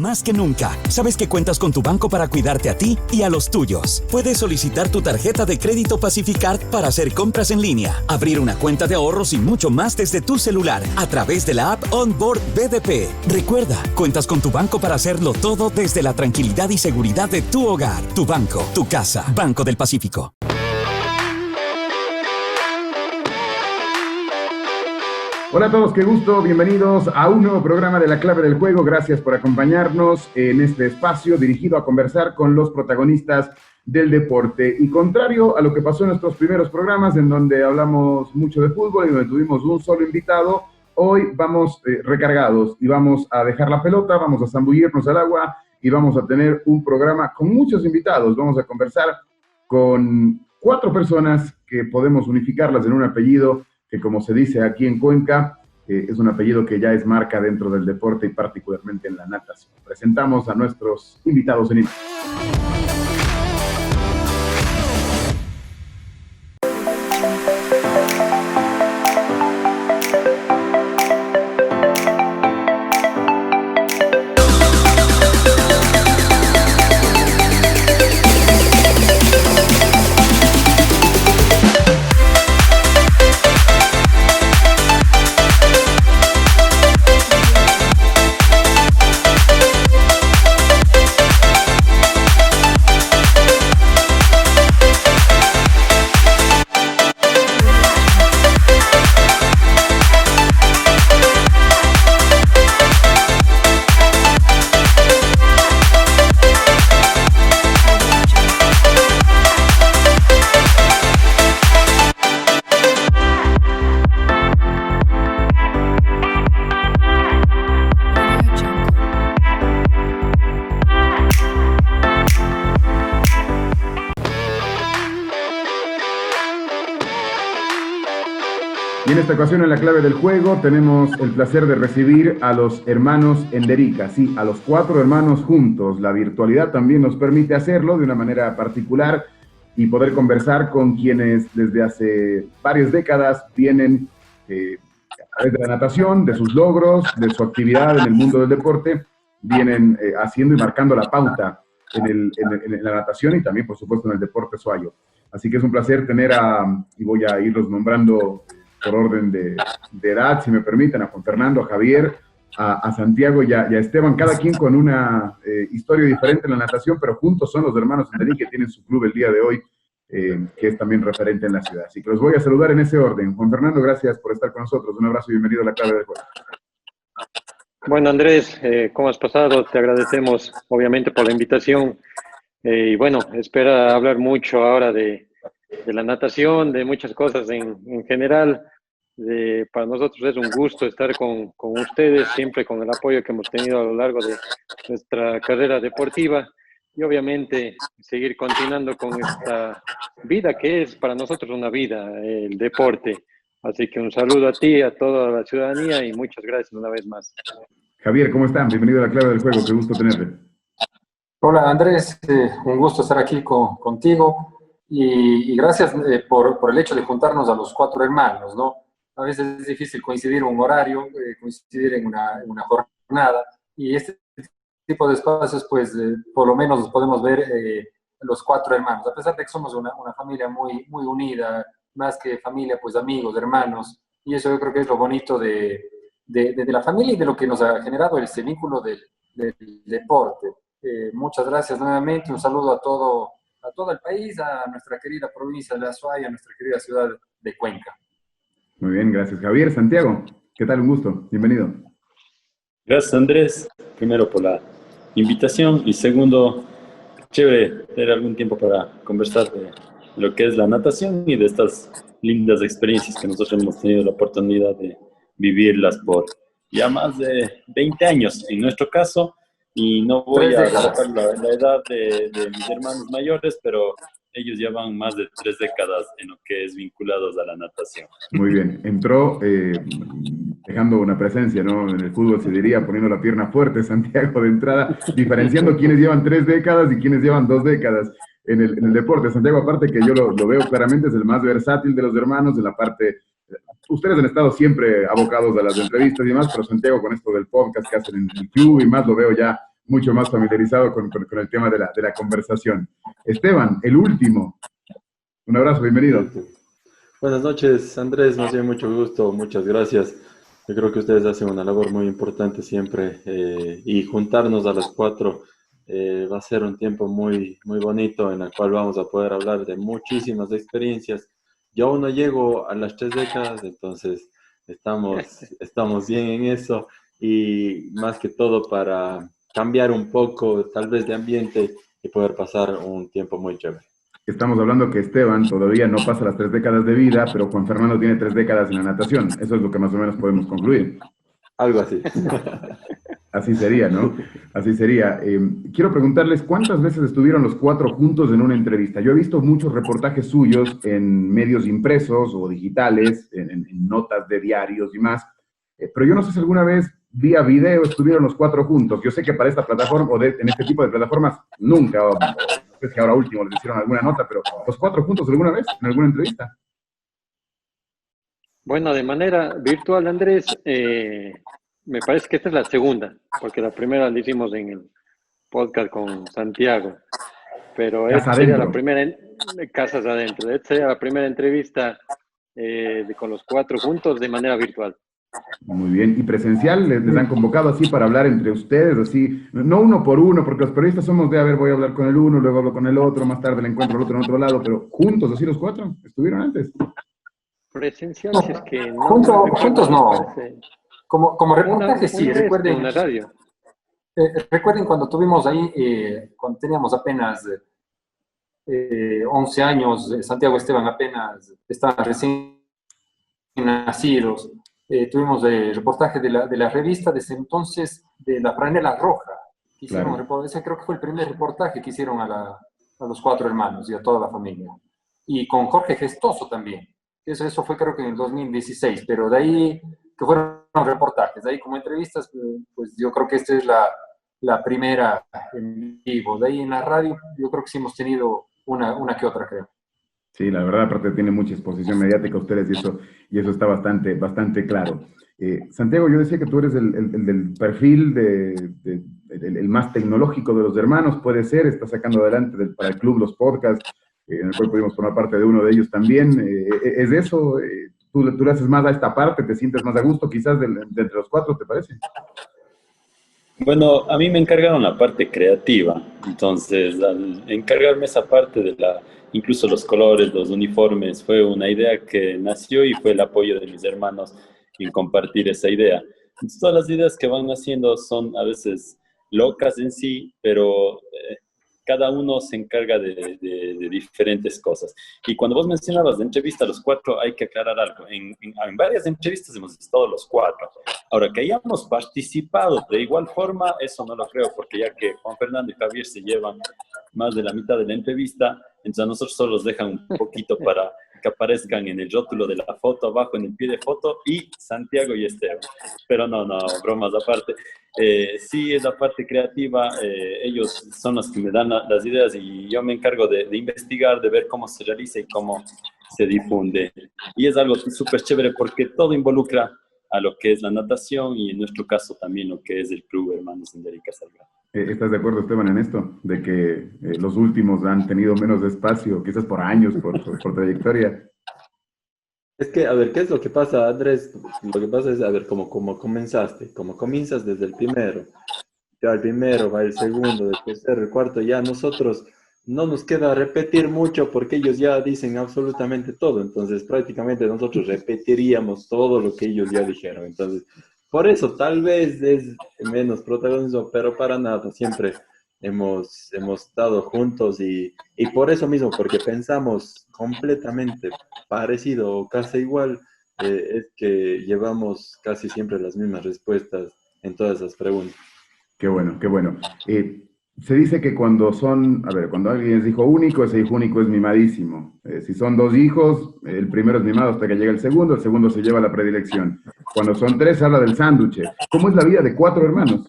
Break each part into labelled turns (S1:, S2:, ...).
S1: más que nunca. Sabes que cuentas con tu banco para cuidarte a ti y a los tuyos. Puedes solicitar tu tarjeta de crédito Pacificard para hacer compras en línea, abrir una cuenta de ahorros y mucho más desde tu celular a través de la app Onboard BDP. Recuerda, cuentas con tu banco para hacerlo todo desde la tranquilidad y seguridad de tu hogar. Tu banco, tu casa. Banco del Pacífico.
S2: Hola a todos, qué gusto, bienvenidos a un nuevo programa de La Clave del Juego. Gracias por acompañarnos en este espacio dirigido a conversar con los protagonistas del deporte. Y contrario a lo que pasó en nuestros primeros programas, en donde hablamos mucho de fútbol y donde tuvimos un solo invitado, hoy vamos recargados y vamos a dejar la pelota, vamos a zambullirnos al agua y vamos a tener un programa con muchos invitados. Vamos a conversar con 4 personas que podemos unificarlas en un apellido que, como se dice aquí en Cuenca, es un apellido que ya es marca dentro del deporte y particularmente en la natación. Presentamos a nuestros invitados en imagen. Y en esta ocasión, en La Clave del Juego, tenemos el placer de recibir a los hermanos Enderica, sí, a los 4 hermanos juntos. La virtualidad también nos permite hacerlo de una manera particular y poder conversar con quienes desde hace varias décadas vienen a través de la natación, de sus logros, de su actividad en el mundo del deporte, vienen haciendo y marcando la pauta en la natación y también, por supuesto, en el deporte suayo. Así que es un placer tener y voy a irlos nombrando por orden de edad, si me permiten, a Juan Fernando, a Javier, a Santiago y a Esteban, cada quien con una historia diferente en la natación, pero juntos son los hermanos Enderica que tienen su club el día de hoy, que es también referente en la ciudad. Así que los voy a saludar en ese orden. Juan Fernando, gracias por estar con nosotros. Un abrazo y bienvenido a La Clave del Juego.
S3: Bueno, Andrés, ¿cómo has pasado? Te agradecemos, obviamente, por la invitación. Y bueno, espera hablar mucho ahora de la natación, de muchas cosas en general. Para nosotros es un gusto estar con ustedes, siempre con el apoyo que hemos tenido a lo largo de nuestra carrera deportiva y obviamente seguir continuando con esta vida que es para nosotros una vida, el deporte. Así que un saludo a ti, a toda la ciudadanía y muchas gracias una vez más.
S2: Javier, ¿cómo están? Bienvenido a La Clave del Juego, qué gusto tenerte.
S4: Hola Andrés, un gusto estar aquí contigo y gracias por el hecho de juntarnos a los 4 hermanos, ¿no? A veces es difícil coincidir en un horario, coincidir en una jornada, y este tipo de espacios, pues, por lo menos los podemos ver los 4 hermanos, a pesar de que somos una familia muy, muy unida, más que familia, pues amigos, hermanos, y eso yo creo que es lo bonito de la familia y de lo que nos ha generado ese vínculo del deporte. Muchas gracias nuevamente, un saludo a todo el país, a nuestra querida provincia de Azuay, a nuestra querida ciudad de Cuenca.
S2: Muy bien, gracias. Javier, Santiago, ¿qué tal? Un gusto, bienvenido.
S5: Gracias, Andrés, primero por la invitación y segundo, chévere tener algún tiempo para conversar de lo que es la natación y de estas lindas experiencias que nosotros hemos tenido la oportunidad de vivirlas por ya más de 20 años en nuestro caso, y no voy a relatar la edad de mis hermanos mayores, pero ellos ya van más de 3 décadas en lo que es vinculados a la natación.
S2: Muy bien, entró dejando una presencia, ¿no? En el fútbol se diría poniendo la pierna fuerte, Santiago, de entrada, diferenciando quienes llevan 3 décadas y quienes llevan 2 décadas en el deporte. Santiago, aparte que yo lo veo claramente, es el más versátil de los hermanos, en la parte... Ustedes han estado siempre abocados a las entrevistas y demás, pero Santiago con esto del podcast que hacen en el club y más, lo veo ya mucho más familiarizado con el tema de la conversación. Esteban, el último. Un abrazo, bienvenido.
S5: Buenas noches, Andrés, nos dio mucho gusto, muchas gracias. Yo creo que ustedes hacen una labor muy importante siempre y juntarnos a las 4 va a ser un tiempo muy, muy bonito en el cual vamos a poder hablar de muchísimas experiencias. Yo aún no llego a las 3 décadas, entonces estamos bien en eso y más que todo para cambiar un poco tal vez de ambiente y poder pasar un tiempo muy chévere.
S2: Estamos hablando que Esteban todavía no pasa las 3 décadas de vida, pero Juan Fernando tiene 3 décadas en la natación. Eso es lo que más o menos podemos concluir.
S5: Algo así.
S2: Así sería, ¿no? Así sería. Quiero preguntarles, ¿cuántas veces estuvieron los 4 juntos en una entrevista? Yo he visto muchos reportajes suyos en medios impresos o digitales, en notas de diarios y más, pero yo no sé si alguna vez vía video estuvieron los 4 juntos. Yo sé que para esta plataforma, o en este tipo de plataformas, nunca, o no sé si ahora último les hicieron alguna nota, pero ¿los 4 juntos alguna vez en alguna entrevista?
S3: Bueno, de manera virtual, Andrés, me parece que esta es la segunda, porque la primera la hicimos en el podcast con Santiago, pero
S2: Casa
S3: esta sería
S2: adentro.
S3: la primera, casas adentro, esta sería la primera entrevista con los 4 juntos de manera virtual.
S2: Muy bien. ¿Y presencial? ¿Les han convocado así para hablar entre ustedes? Así, no uno por uno, porque los periodistas somos de, a ver, voy a hablar con el uno, luego hablo con el otro, más tarde le encuentro al otro en otro lado, pero juntos, así los 4, ¿estuvieron antes?
S3: Presencial, si es que no.
S4: Juntos no.
S3: Parece,
S4: Como reportaje, sí,
S3: una vez
S4: recuerden.
S3: en una radio.
S4: Recuerden cuando tuvimos ahí, cuando teníamos apenas 11 años, Santiago Esteban apenas estaban recién nacidos. Tuvimos el reportaje de la revista desde entonces, de la franela roja.
S2: Claro.
S4: Ese creo que fue el primer reportaje que hicieron a los 4 hermanos y a toda la familia. Y con Jorge Gestoso también. Eso fue creo que en el 2016, pero de ahí que fueron reportajes, de ahí como entrevistas, pues yo creo que esta es la primera en vivo. De ahí en la radio yo creo que sí hemos tenido una que otra, creo.
S2: Sí, la verdad, aparte tiene mucha exposición mediática ustedes y eso está bastante claro. Santiago, yo decía que tú eres el del perfil el más tecnológico de los hermanos, puede ser, está sacando adelante para el club los podcasts, en el cual pudimos formar parte de uno de ellos también. ¿Es eso? ¿Tú le haces más a esta parte? ¿Te sientes más a gusto quizás de entre los 4, te parece?
S5: Bueno, a mí me encargaron la parte creativa, entonces al encargarme esa parte incluso los colores, los uniformes, fue una idea que nació y fue el apoyo de mis hermanos en compartir esa idea. Entonces, todas las ideas que van haciendo son a veces locas en sí, pero cada uno se encarga de diferentes cosas. Y cuando vos mencionabas de entrevista a los 4, hay que aclarar algo. En varias entrevistas hemos estado los 4. Ahora, que hayamos participado de igual forma, eso no lo creo, porque ya que Juan Fernando y Javier se llevan más de la mitad de la entrevista, entonces a nosotros solo nos dejan un poquito para que aparezcan en el rótulo de la foto, abajo en el pie de foto, y Santiago y Esteban. Pero no, bromas aparte. Sí, es la parte creativa, ellos son los que me dan las ideas y yo me encargo de investigar, de ver cómo se realiza y cómo se difunde. Y es algo súper chévere porque todo involucra a lo que es la natación y en nuestro caso también lo que es el Club Hermanos Enderica Salgado.
S2: ¿Estás de acuerdo, Esteban, en esto? De que los últimos han tenido menos espacio, quizás por años, por trayectoria.
S5: Es que, a ver, ¿qué es lo que pasa, Andrés? Lo que pasa es, a ver, cómo comenzaste, como comienzas desde el primero, ya el primero, va el segundo, el tercero, el cuarto, ya nosotros no nos queda repetir mucho porque ellos ya dicen absolutamente todo, entonces prácticamente nosotros repetiríamos todo lo que ellos ya dijeron, entonces por eso tal vez es menos protagonismo, pero para nada, siempre hemos estado juntos y por eso mismo, porque pensamos completamente parecido o casi igual, es que llevamos casi siempre las mismas respuestas en todas esas preguntas.
S2: Qué bueno, qué bueno. Se dice que cuando alguien es hijo único, ese hijo único es mimadísimo. Si son 2 hijos, el primero es mimado hasta que llega el segundo se lleva la predilección. Cuando son 3, se habla del sándwich. ¿Cómo es la vida de 4 hermanos?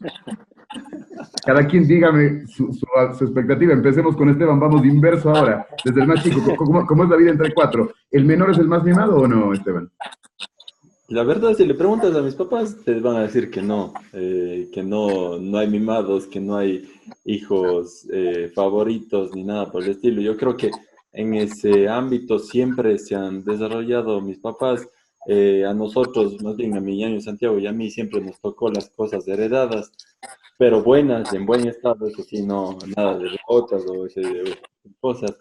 S2: Cada quien dígame su expectativa. Empecemos con Esteban, vamos de inverso ahora, desde el más chico. ¿Cómo es la vida entre 4? ¿El menor es el más mimado o no, Esteban?
S5: La verdad, si le preguntas a mis papás, te van a decir que no, no hay mimados, que no hay hijos favoritos ni nada por el estilo. Yo creo que en ese ámbito siempre se han desarrollado mis papás. A nosotros, más bien a mi ñaño Santiago y a mí, siempre nos tocó las cosas heredadas, pero buenas, en buen estado, eso sí, no, nada de rebotas o ese cosas.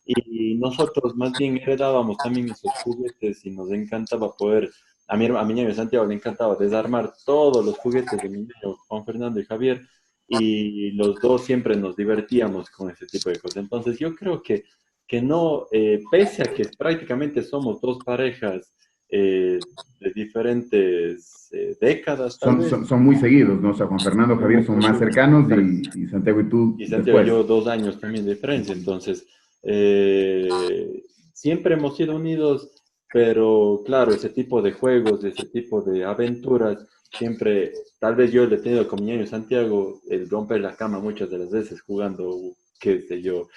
S5: Y nosotros más bien heredábamos también esos juguetes y nos encantaba poder, a mi niño Santiago le encantaba desarmar todos los juguetes de mi niño Juan Fernando y Javier, y los dos siempre nos divertíamos con ese tipo de cosas. Entonces yo creo que no, pese a que prácticamente somos dos parejas de diferentes décadas tal vez,
S2: Son muy seguidos, ¿no? O sea, Juan Fernando, Javier son más cercanos y Santiago y tú
S5: y Santiago y
S2: después.
S5: yo 2 años también de diferencia, entonces siempre hemos sido unidos, pero claro, ese tipo de juegos, ese tipo de aventuras, siempre, tal vez yo le he tenido con mi año Santiago, el romper la cama muchas de las veces jugando, qué sé yo,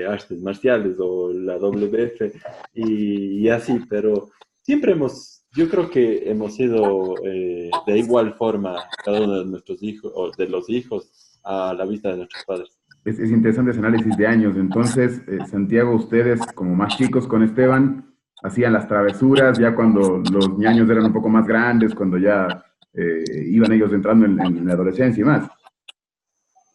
S5: artes marciales o la WF y así, pero siempre hemos, yo creo que hemos sido de igual forma cada uno de nuestros hijos, o de los hijos, a la vista de nuestros padres.
S2: Es interesante ese análisis de años. Entonces, Santiago, ustedes como más chicos con Esteban, hacían las travesuras ya cuando los ñaños eran un poco más grandes, cuando ya iban ellos entrando en la adolescencia y más.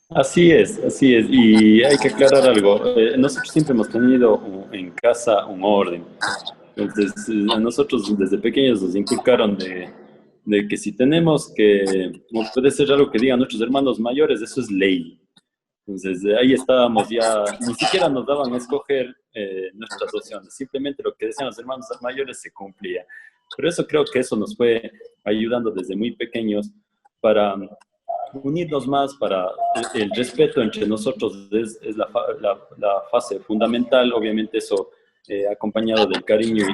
S5: Así es. Y hay que aclarar algo. Nosotros siempre hemos tenido en casa un orden. Entonces, a nosotros desde pequeños nos inculcaron de que si tenemos que, no puede ser algo que digan nuestros hermanos mayores, eso es ley. Entonces, ahí estábamos ya, ni siquiera nos daban a escoger nuestras opciones, simplemente lo que decían los hermanos mayores se cumplía. Por eso creo que eso nos fue ayudando desde muy pequeños para unirnos más, para el respeto entre nosotros es la fase fundamental, obviamente eso acompañado del cariño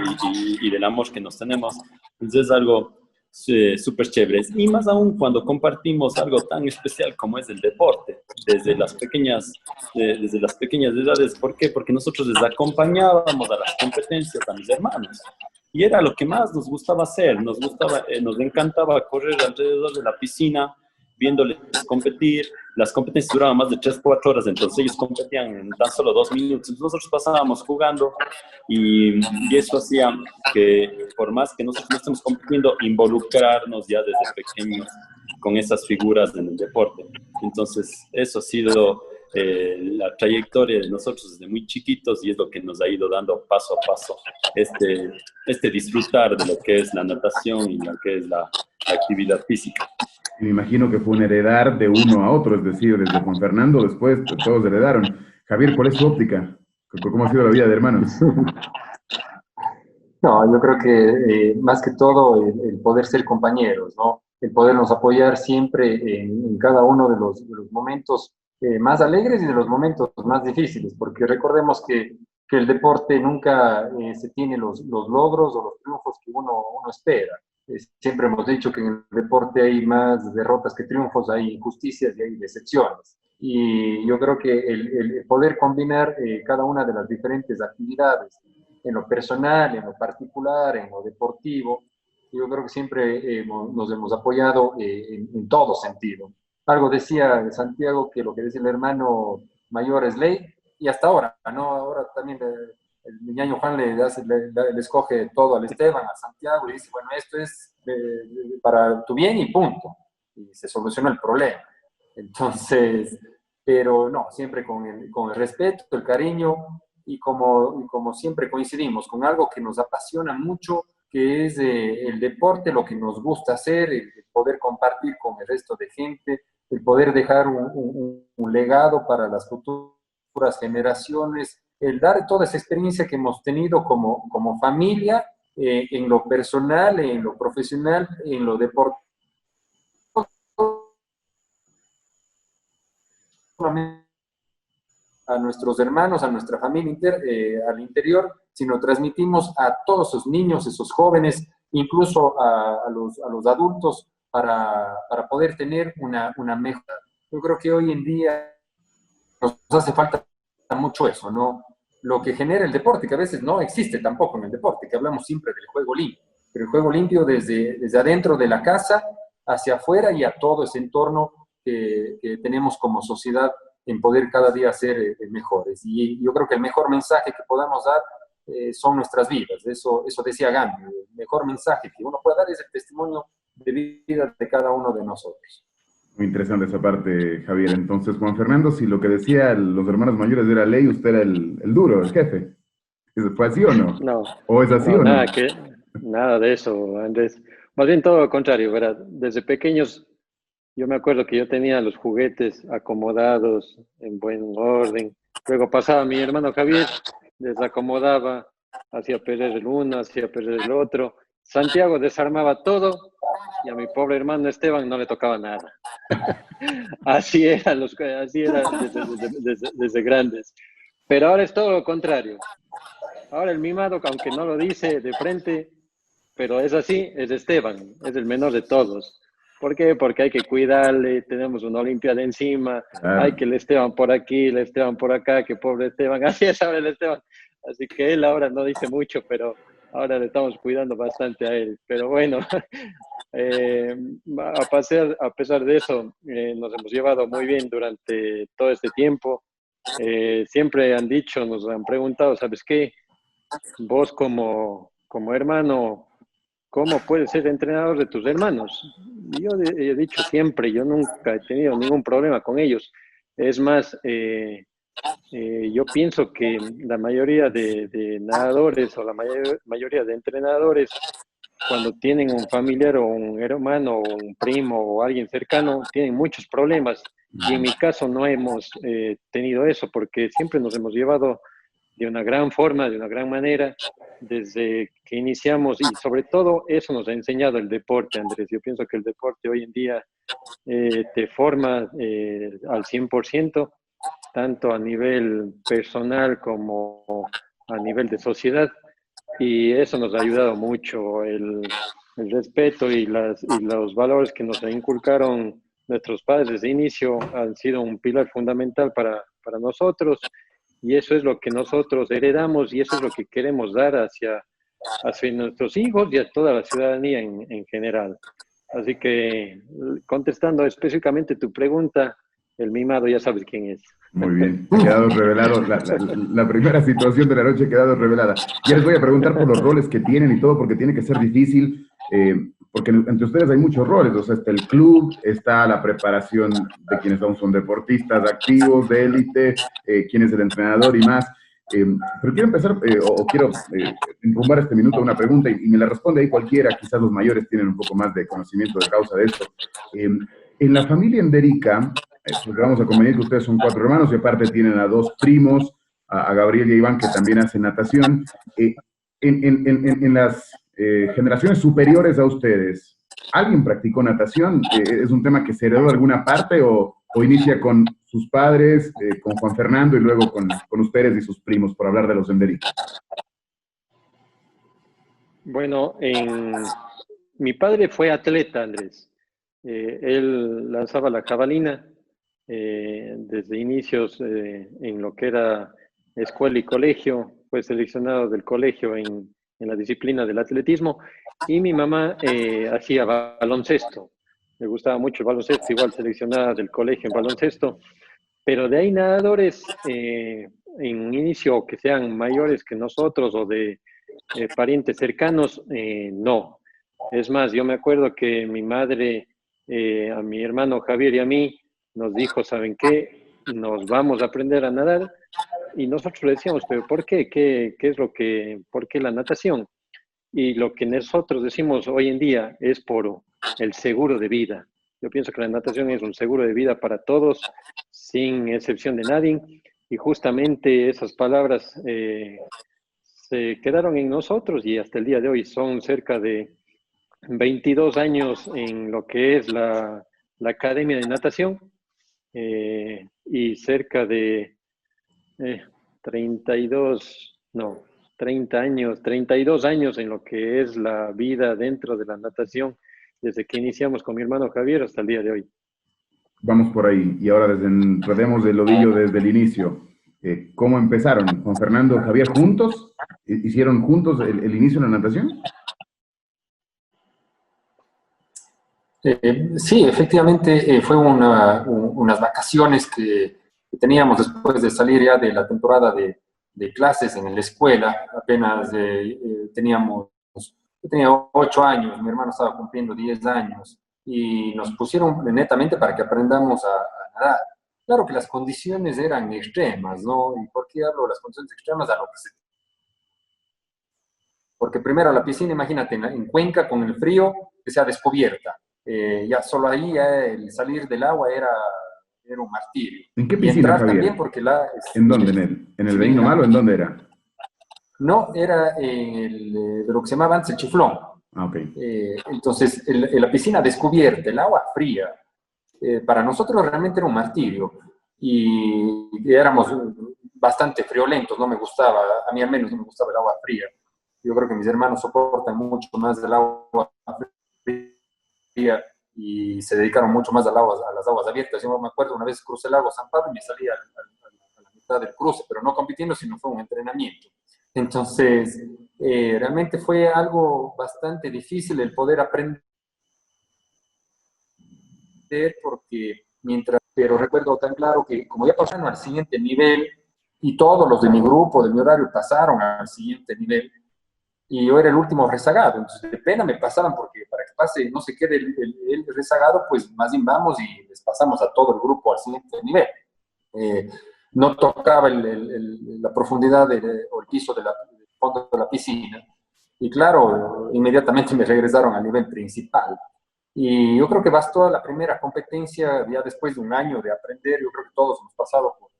S5: y del amor que nos tenemos, entonces es algo súper chévere. Y más aún cuando compartimos algo tan especial como es el deporte, desde las pequeñas edades. ¿Por qué? Porque nosotros les acompañábamos a las competencias a mis hermanos. Y era lo que más nos gustaba hacer, nos encantaba correr alrededor de la piscina, viéndoles competir. Las competencias duraban más de 3, 4 horas, entonces ellos competían en tan solo 2 minutos. Nosotros pasábamos jugando y eso hacía que, por más que nosotros no estemos compitiendo, involucrarnos ya desde pequeños con esas figuras en el deporte. Entonces, eso ha sido la trayectoria de nosotros desde muy chiquitos y es lo que nos ha ido dando paso a paso este disfrutar de lo que es la natación y lo que es la actividad física.
S2: Y me imagino que fue un heredar de uno a otro, es decir, desde Juan Fernando, después todos heredaron. Javier, ¿cuál es su óptica? ¿Cómo ha sido la vida de hermanos?
S4: No, yo creo que más que todo el poder ser compañeros, ¿no? El podernos apoyar siempre en cada uno de los momentos más alegres y de los momentos más difíciles, porque recordemos que el deporte nunca se tiene los logros o los triunfos que uno espera. Siempre hemos dicho que en el deporte hay más derrotas que triunfos, hay injusticias y hay decepciones. Y yo creo que el poder combinar cada una de las diferentes actividades, en lo personal, en lo particular, en lo deportivo, yo creo que siempre nos hemos apoyado en todo sentido. Algo decía Santiago, que lo que dice el hermano mayor es ley, y hasta ahora, ¿no? Ahora también el ñaño Juan le escoge todo al Esteban, a Santiago, y dice, bueno, esto es para tu bien y punto. Y se soluciona el problema. Entonces, pero no, siempre con el respeto, el cariño, y como siempre coincidimos con algo que nos apasiona mucho, que es el deporte, lo que nos gusta hacer, el poder compartir con el resto de gente, el poder dejar un legado para las futuras generaciones, el dar toda esa experiencia que hemos tenido como familia, en lo personal, en lo profesional, en lo deportivo, a nuestros hermanos, a nuestra familia al interior, sino transmitimos a todos esos niños, esos jóvenes, incluso a los adultos, para poder tener una mejora. Yo creo que hoy en día nos hace falta mucho eso, ¿no? Lo que genera el deporte, que a veces no existe tampoco en el deporte, que hablamos siempre del juego limpio. pero el juego limpio desde adentro de la casa hacia afuera y a todo ese entorno que tenemos como sociedad en poder cada día ser mejores. Y yo creo que el mejor mensaje que podamos dar son nuestras vidas. Eso decía Gandhi. El mejor mensaje que uno puede dar es el testimonio de vida de cada uno de nosotros.
S2: Muy interesante esa parte, Javier. Entonces, Juan Fernando, si lo que decía los hermanos mayores era ley, usted era el duro, el jefe. ¿Fue así o no?
S3: No,
S2: ¿O es así
S3: no,
S2: o no?
S3: nada de eso, Andrés. Más bien todo lo contrario, ¿verdad? Desde pequeños, yo me acuerdo que yo tenía los juguetes acomodados en buen orden. Luego pasaba mi hermano Javier, desacomodaba, hacía perder el uno, hacía perder el otro. Santiago desarmaba todo y a mi pobre hermano Esteban no le tocaba nada. Así era desde grandes. Pero ahora es todo lo contrario. Ahora el mimado, aunque no lo dice de frente, pero es así, es Esteban, es el menor de todos. ¿Por qué? Porque hay que cuidarle, tenemos una Olimpiada encima, hay que el Esteban por aquí, el Esteban por acá, que pobre Esteban, así es ahora el Esteban. Así que él ahora no dice mucho, pero ahora le estamos cuidando bastante a él. Pero bueno, a pesar de eso, nos hemos llevado muy bien durante todo este tiempo. Siempre han dicho, nos han preguntado, ¿sabes qué? Vos como hermano, ¿cómo puedes ser entrenador de tus hermanos? Yo he dicho siempre, yo nunca he tenido ningún problema con ellos. Es más, yo pienso que la mayoría de nadadores o la mayoría de entrenadores, cuando tienen un familiar o un hermano o un primo o alguien cercano, tienen muchos problemas. Y en mi caso no hemos tenido eso porque siempre nos hemos llevado de una gran forma, de una gran manera, desde que iniciamos, y sobre todo eso nos ha enseñado el deporte, Andrés. Yo pienso que el deporte hoy en día te forma al 100%, tanto a nivel personal como a nivel de sociedad, y eso nos ha ayudado mucho, el respeto y los valores que nos inculcaron nuestros padres desde inicio han sido un pilar fundamental para nosotros. Y eso es lo que nosotros heredamos y eso es lo que queremos dar hacia nuestros hijos y a toda la ciudadanía en general. Así que, contestando específicamente tu pregunta, el mimado ya sabes quién es.
S2: Muy bien, ha quedado revelado, la primera situación de la noche ha quedado revelada. Ya les voy a preguntar por los roles que tienen y todo, porque tiene que ser difícil, porque entre ustedes hay muchos roles, o sea, está el club, está la preparación de quienes aún son deportistas activos, de élite, quién es el entrenador y más. Pero quiero empezar, o quiero enrumbar este minuto a una pregunta y me la responde ahí cualquiera, quizás los mayores tienen un poco más de conocimiento de causa de esto. En la familia Enderica, porque vamos a convenir que ustedes son 4 hermanos y aparte tienen a 2 primos, a Gabriel y a Iván, que también hacen natación. En las generaciones superiores a ustedes, ¿alguien practicó natación? ¿Es un tema que se heredó de alguna parte o inicia con sus padres, con Juan Fernando y luego con ustedes y sus primos, por hablar de los Enderica?
S3: Bueno, mi padre fue atleta, Andrés. Él lanzaba la jabalina desde inicios en lo que era escuela y colegio, fue seleccionado del colegio en la disciplina del atletismo, y mi mamá hacía baloncesto, le gustaba mucho el baloncesto, igual seleccionada del colegio en baloncesto, pero de ahí nadadores en un inicio que sean mayores que nosotros o de parientes cercanos, no. Es más, yo me acuerdo que mi madre a mi hermano Javier y a mí nos dijo, ¿saben qué? Nos vamos a aprender a nadar. Y nosotros le decíamos, ¿pero por qué? ¿Por qué la natación? Y lo que nosotros decimos hoy en día es por el seguro de vida. Yo pienso que la natación es un seguro de vida para todos, sin excepción de nadie. Y justamente esas palabras se quedaron en nosotros y hasta el día de hoy son cerca de 22 años en lo que es la Academia de Natación y cerca de 32 años en lo que es la vida dentro de la natación, desde que iniciamos con mi hermano Javier hasta el día de hoy.
S2: Vamos por ahí, y ahora enredemos el ovillo desde el inicio. ¿Cómo empezaron? ¿Con Fernando y Javier juntos? ¿Hicieron juntos el inicio de la natación?
S4: Sí, efectivamente fue unas vacaciones que teníamos después de salir ya de la temporada de clases en la escuela. Apenas yo tenía 8 años, mi hermano estaba cumpliendo 10 años y nos pusieron netamente para que aprendamos a nadar. Claro que las condiciones eran extremas, ¿no? ¿Y por qué hablo de las condiciones extremas? Porque primero la piscina, imagínate, en Cuenca con el frío que sea descubierta. Ya solo ahí ya el salir del agua era un martirio.
S2: ¿En qué
S4: Y
S2: piscina,
S4: entrar también
S2: Javier?
S4: porque
S2: ¿En dónde? ¿En el
S4: sí,
S2: Benigno Malo? ¿En dónde era?
S4: no, era de lo que se llamaba antes el chiflón.
S2: Ah, ok.
S4: Entonces, la piscina descubierta, el agua fría, para nosotros realmente era un martirio. Y éramos bastante friolentos, no me gustaba, a mí al menos no me gustaba el agua fría. Yo creo que mis hermanos soportan mucho más del agua fría y se dedicaron mucho más a las aguas abiertas. Yo me acuerdo una vez crucé el lago San Pablo y me salí a la mitad del cruce, pero no compitiendo, sino fue un entrenamiento. Entonces, realmente fue algo bastante difícil el poder aprender porque pero recuerdo tan claro que como ya pasaron al siguiente nivel y todos los de mi grupo, de mi horario, pasaron al siguiente nivel, y yo era el último rezagado, entonces de pena me pasaban porque para que pase, no se quede el rezagado, pues más bien vamos y les pasamos a todo el grupo al siguiente nivel. Eh, no tocaba la profundidad o el piso del fondo de la piscina, y claro, inmediatamente me regresaron al nivel principal. Y yo creo que bastó la primera competencia, ya después de un año de aprender, yo creo que todos hemos pasado por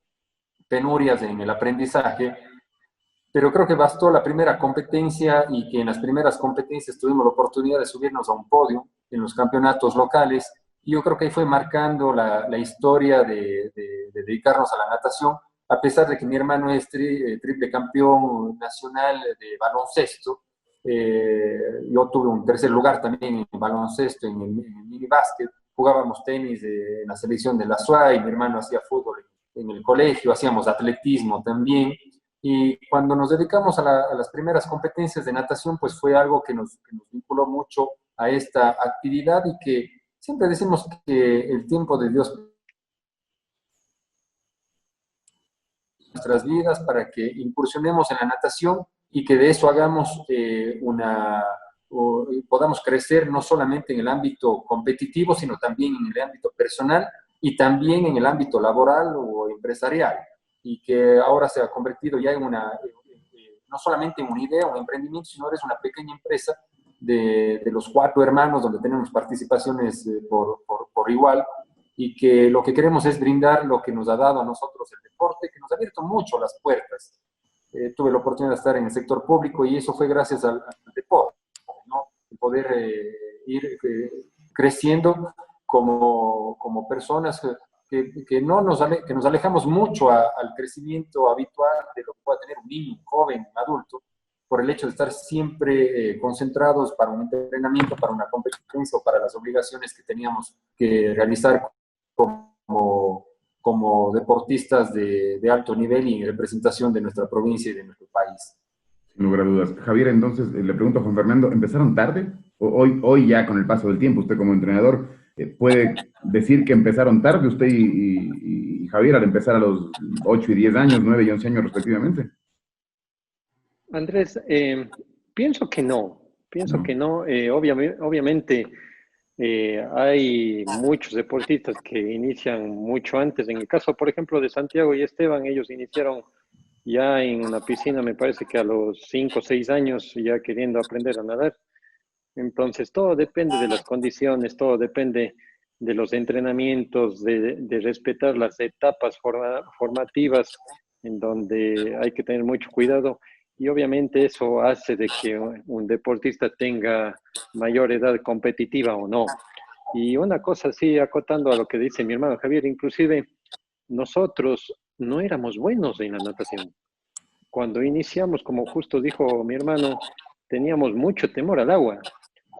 S4: penurias en el aprendizaje, pero creo que bastó la primera competencia y que en las primeras competencias tuvimos la oportunidad de subirnos a un podio en los campeonatos locales. Y yo creo que ahí fue marcando la historia de dedicarnos a la natación, a pesar de que mi hermano es triple campeón nacional de baloncesto. Yo tuve un tercer lugar también en baloncesto, en el mini básquet. Jugábamos tenis en la selección de la SUAY, mi hermano hacía fútbol en el colegio, hacíamos atletismo también. Y cuando nos dedicamos a las primeras competencias de natación, pues fue algo que nos vinculó mucho a esta actividad y que siempre decimos que el tiempo de Dios en nuestras vidas para que incursionemos en la natación y que de eso hagamos podamos crecer no solamente en el ámbito competitivo, sino también en el ámbito personal y también en el ámbito laboral o empresarial. Y que ahora se ha convertido ya en no solamente en una idea, un emprendimiento, sino es una pequeña empresa de los 4 hermanos donde tenemos participaciones por igual y que lo que queremos es brindar lo que nos ha dado a nosotros el deporte, que nos ha abierto mucho las puertas. Tuve la oportunidad de estar en el sector público y eso fue gracias al deporte, ¿no? Poder ir creciendo como personas que nos alejamos mucho al crecimiento habitual de lo que pueda tener un niño, un joven, un adulto, por el hecho de estar siempre concentrados para un entrenamiento, para una competencia o para las obligaciones que teníamos que realizar como deportistas de alto nivel y en representación de nuestra provincia y de nuestro país.
S2: Sin lugar a dudas. Javier, entonces, le pregunto a Juan Fernando, ¿empezaron tarde? Hoy ya con el paso del tiempo, usted como entrenador, ¿puede decir que empezaron tarde usted y Javier al empezar a los 8 y 10 años, 9 y 11 años respectivamente?
S3: Andrés, pienso que no, pienso
S2: No.
S3: que no. Obviamente hay muchos deportistas que inician mucho antes. En el caso, por ejemplo, de Santiago y Esteban, ellos iniciaron ya en una piscina, me parece que a los 5 o 6 años, ya queriendo aprender a nadar. Entonces, todo depende de las condiciones, todo depende de los entrenamientos, de respetar las etapas formativas en donde hay que tener mucho cuidado. Y obviamente eso hace de que un deportista tenga mayor edad competitiva o no. Y una cosa así, acotando a lo que dice mi hermano Javier, inclusive nosotros no éramos buenos en la natación. Cuando iniciamos, como justo dijo mi hermano, teníamos mucho temor al agua.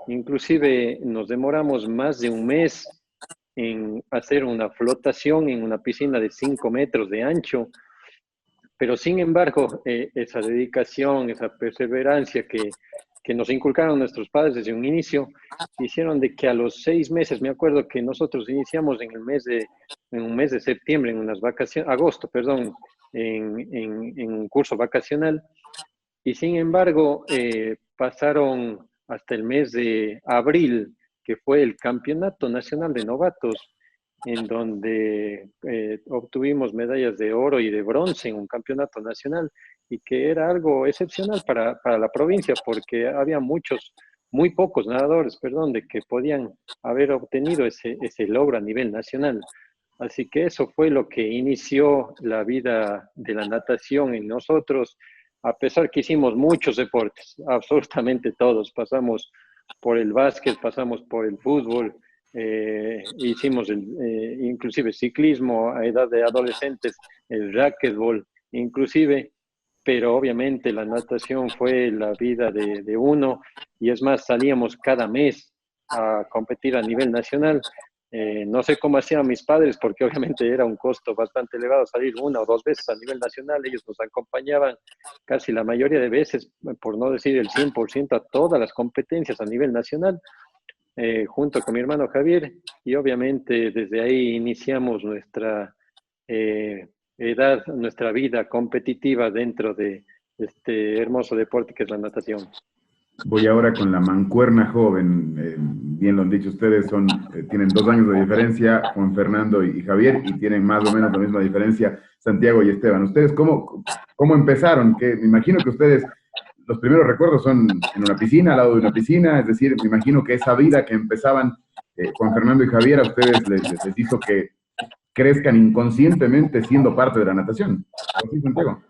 S3: Inclusive nos demoramos más de un mes en hacer una flotación en una piscina de 5 metros de ancho, pero sin embargo, esa dedicación, esa perseverancia que que nos inculcaron nuestros padres desde un inicio, hicieron de que a los 6 meses, me acuerdo que nosotros iniciamos en un mes de septiembre, en unas vacaciones, agosto, perdón, en un curso vacacional, y sin embargo pasaron hasta el mes de abril, que fue el Campeonato Nacional de Novatos, en donde obtuvimos medallas de oro y de bronce en un campeonato nacional, y que era algo excepcional para la provincia, porque había muy pocos nadadores, perdón, de que podían haber obtenido ese logro a nivel nacional. Así que eso fue lo que inició la vida de la natación en nosotros, a pesar que hicimos muchos deportes, absolutamente todos. Pasamos por el básquet, pasamos por el fútbol, hicimos inclusive ciclismo a edad de adolescentes, el racquetball, inclusive, pero obviamente la natación fue la vida de uno, y es más, salíamos cada mes a competir a nivel nacional. No sé cómo hacían mis padres, porque obviamente era un costo bastante elevado salir 1 o 2 veces a nivel nacional. Ellos nos acompañaban casi la mayoría de veces, por no decir el 100%, a todas las competencias a nivel nacional, junto con mi hermano Javier, y obviamente desde ahí iniciamos nuestra vida competitiva dentro de este hermoso deporte que es la natación.
S2: Voy ahora con la mancuerna joven. Bien lo han dicho ustedes, tienen 2 años de diferencia, Juan Fernando y Javier, y tienen más o menos la misma diferencia Santiago y Esteban. ¿Ustedes cómo empezaron? Me imagino que ustedes, los primeros recuerdos son en una piscina, al lado de una piscina, es decir, me imagino que esa vida que empezaban Juan Fernando y Javier a ustedes les hizo que crezcan inconscientemente siendo parte de la natación. ¿Sí, Santiago?